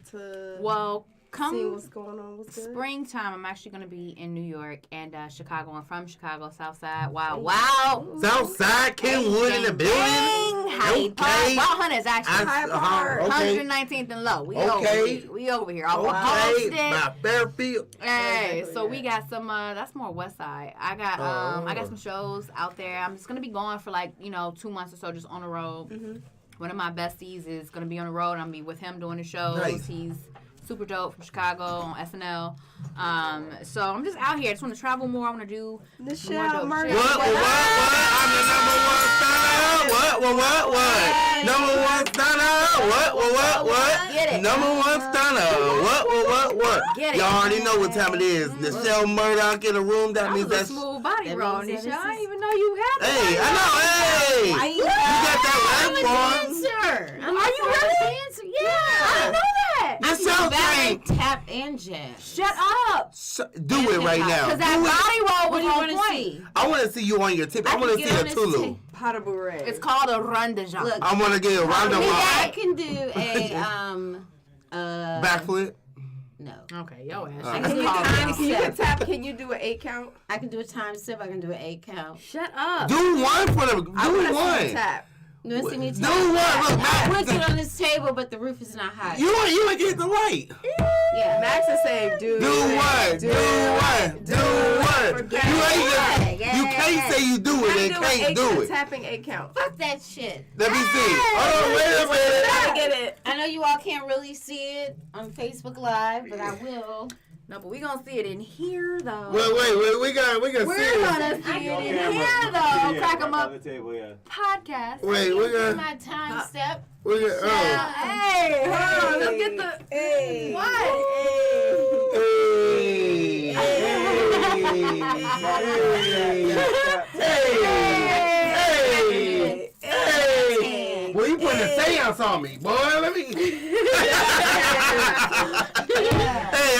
Well, come see what's going on. What's good? springtime, I'm actually going to be in New York and Chicago. I'm from Chicago, South Side. Wow. Southside, Kenwood in the building. Hyde Park. Well, Hunters actually. Hyde Park. Okay. 119th and Low. We Okay. over here. Off of Okay, Homestead. by Fairfield. Hey, so we got some. That's more West Side. I got some shows out there. I'm just gonna be going for 2 months or so, just on the road. Mm-hmm. One of my besties is gonna be on the road. And I'm gonna be with him doing the shows. Nice. He's super dope from Chicago on SNL. So I'm just out here. I just want to travel more. I want to do Michelle Murray. What? I'm the number one stunner. What? Number one stunner. What? Get it. Number one stunner. What? Get it. Y'all already know what time it is. Michelle Murdoch in the room. That means was a that's. smooth body That roll, means Nisha. that I this didn't even know you had that. Hey, I know. Hey, you got that right, boy. Are you really? Yeah, I didn't know that. that. The shell train. Tap and jab. Shut up. Do it right now. Because that body roll was on point. I want to see you on your tip. I want to see a Tulu. Pas de bourrée. It's called a run de jambe. I want to get a round of I can do a backflip. No. Okay, yo ass. Can you do an 8 count? I can do a time step. I can do an 8 count. Shut up. Do one for them. Do one. Tap. You want to see me Do tap? one. Look, I Max. put it on this table, but the roof is not high. You ain't get the light. Yeah. Max is saying do one. Do one. You ain't just. You can't say you do it and can't do it. Tapping 8 count. Fuck that shit. Let me see. Hold on, wait a minute. I get it. I know you all can't really see it on Facebook Live, but I will. No, but we gonna see it in here though. Wait, we got We're see it. gonna see it in here though. Crack 'em up. Podcast. Wait, we got. My time step. We got. Oh. Hey, hold on. Let's get the. Hey. What? Hey. Well, you putting a seance on me, boy. Let me. Hey,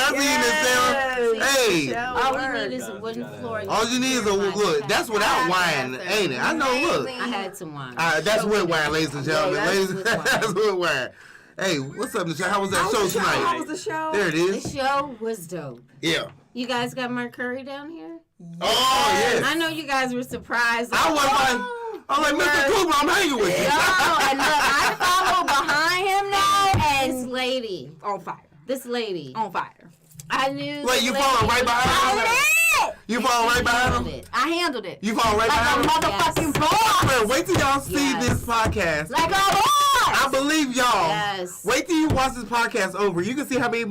I see you this seance. Hey. All we need is a wooden floor. All you need is a look. That's without wine, ain't it? I know. Look. I had some wine. That's with wine, ladies and gentlemen. That's with wine. Hey, what's up, Michelle? How was that show tonight? How was the show? There it is. The show was dope. Yeah. You guys got Mark Curry down here? Oh, yes. I know you guys were surprised. I was like, Mr. Cooper, I'm hanging with you. No, and look, I follow behind him now, This and lady. on fire. This lady. On fire. I knew. Wait, you following right behind him? You following right behind him? I handled it. You following right behind him? Like a motherfucking boss. Man, wait till y'all see this podcast. Like a boss. I believe y'all. Yes. Wait till you watch this podcast over. You can see how many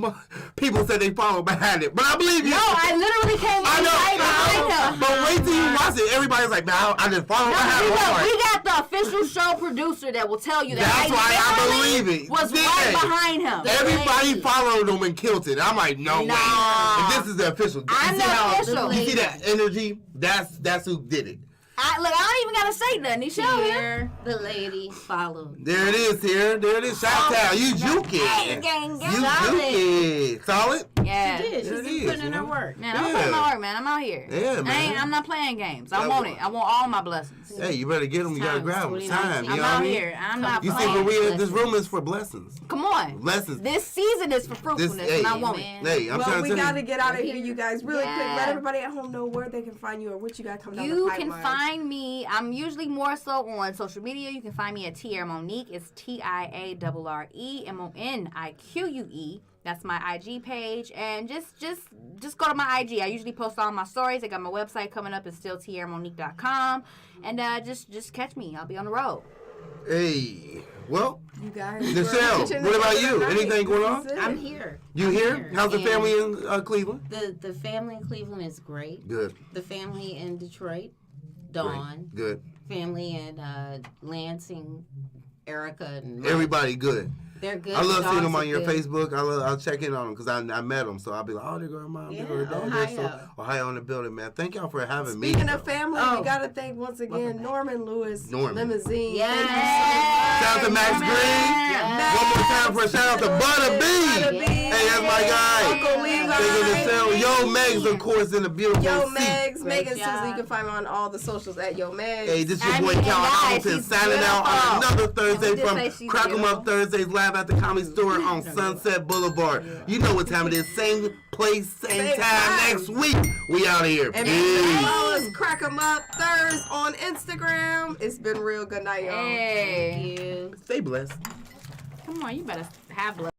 people said they follow behind it. But I believe you. No, I literally came right behind him. But wait till you watch it. Everybody's like, man, I just follow behind him. We got the official show producer that will tell you that. That's why I believe it. Was Yeah. right behind him. Everybody followed them and killed it. I'm like, no way. And this is the official. I'm the official. You see that energy? That's who did it. I don't even gotta say nothing. He showed Here, the lady followed. There it is. Here, there it is. Shout out, you juking. Gang. You juking. Solid. Yeah. She did. There it She's is, putting in her work. Man, I'm putting my work, man. I'm out here. Yeah, man. I'm not playing games. I want it. I want all my blessings. Hey, you better get them. You gotta grab them. Time. You I'm know what I out mean? here. I'm not You see, playing. Maria, this room is for blessings. Come on. Blessings. This season is for fruitfulness, hey, and I want it. Hey, I'm Well, trying we to tell got to you. get out of here, you guys, really quick. Let Yeah. everybody at home know where they can find you or what you got coming down the You pipeline. can find me. I'm usually more so on social media. You can find me at Tierre Monique. It's TIARREMONIQUE. That's my IG page, and just go to my IG. I usually post all my stories. I got my website coming up. It's still tierremonique.com, and just catch me. I'll be on the road. Hey, well, You guys. Michelle, what about you? Anything going on? I'm here. You I'm here? How's the And family in Cleveland? The family in Cleveland is great. Good. The family in Detroit, Dawn. Good. Family in Lansing, Erica, and Everybody good. They're good. I love seeing them Dogs on are your good. Facebook. I'll check in on them because I met them. So I'll be like, oh, they're going to mom. Yeah, they're going to dad. So, Ohio. Ohio in the building, man. Thank y'all for having me. Speaking of family, Oh. we got to thank once again Norman Lewis Limousine. Yes. Shout out to Max Green. Yes. One more time for a shout out to Butter B. Hey, that's my guy. Uncle Levi. Taking the sale. Yo Megs, of course, in the beautiful Yo seat. Megs, Great Megan job. Susan. You can find me on all the socials at Yo Megs. Hey, this your I boy mean, Cal guys, Hamilton she's signing out on beautiful. another Thursday Just from say she's Crack 'em Up beautiful. Thursdays live at the Comedy Store on Sunset Boulevard. You know what time it is. Same place, same time next week. We out of here. And Peace. follow us, Crack 'em Up Thursdays on Instagram. It's been real. Good night, y'all. Hey. Thank you. Stay blessed. Come on, you better have